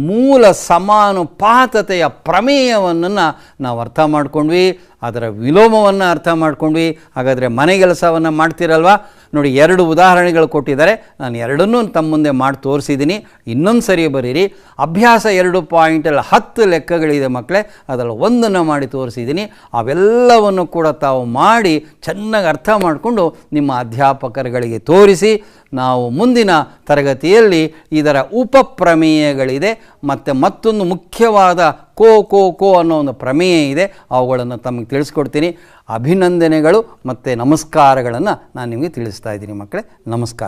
ಮೂಲ ಸಮಾನುಪಾತತೆಯ ಪ್ರಮೇಯವನ್ನು ನಾವು ಅರ್ಥ ಮಾಡ್ಕೊಂಡ್ವಿ, ಅದರ ವಿಲೋಮವನ್ನು ಅರ್ಥ ಮಾಡ್ಕೊಂಡ್ವಿ. ಹಾಗಾದರೆ ಮನೆ ಕೆಲಸವನ್ನು ಮಾಡ್ತಿರಲ್ವ? ನೋಡಿ, 2 ಉದಾಹರಣೆಗಳು ಕೊಟ್ಟಿದ್ದಾರೆ. ನಾನು ಎರಡನ್ನೂ ತಮ್ಮ ಮುಂದೆ ಮಾಡಿ ತೋರಿಸಿದ್ದೀನಿ. ಇನ್ನೊಂದು ಸರಿ ಬರೀರಿ. ಅಭ್ಯಾಸ 2.10 ಲೆಕ್ಕಗಳಿದೆ ಮಕ್ಕಳೇ, ಅದರಲ್ಲಿ ಒಂದನ್ನು ಮಾಡಿ ತೋರಿಸಿದ್ದೀನಿ. ಅವೆಲ್ಲವನ್ನು ಕೂಡ ತಾವು ಮಾಡಿ ಚೆನ್ನಾಗಿ ಅರ್ಥ ಮಾಡಿಕೊಂಡು ನಿಮ್ಮ ಅಧ್ಯಾಪಕರುಗಳಿಗೆ ತೋರಿಸಿ, ನಾವು ಮುಂದಿನ ತರಗತಿಯಲ್ಲಿ ಇದರ ಉಪಪ್ರಮೇಯಗಳಿದೆ ಮತ್ತು ಮತ್ತೊಂದು ಮುಖ್ಯವಾದ ಕೋ ಅನ್ನೋ ಒಂದು ಪ್ರಮೇಯ ಇದೆ. ಅವುಗಳನ್ನು ತಮಗೆ ತಿಳಿಸ್ಕೊಡ್ತೀನಿ. ಅಭಿನಂದನೆಗಳು ಮತ್ತು ನಮಸ್ಕಾರಗಳನ್ನು ನಾನು ನಿಮಗೆ ತಿಳಿಸ್ತಾ ಇದ್ದೀನಿ ಮಕ್ಕಳೇ. ನಮಸ್ಕಾರ.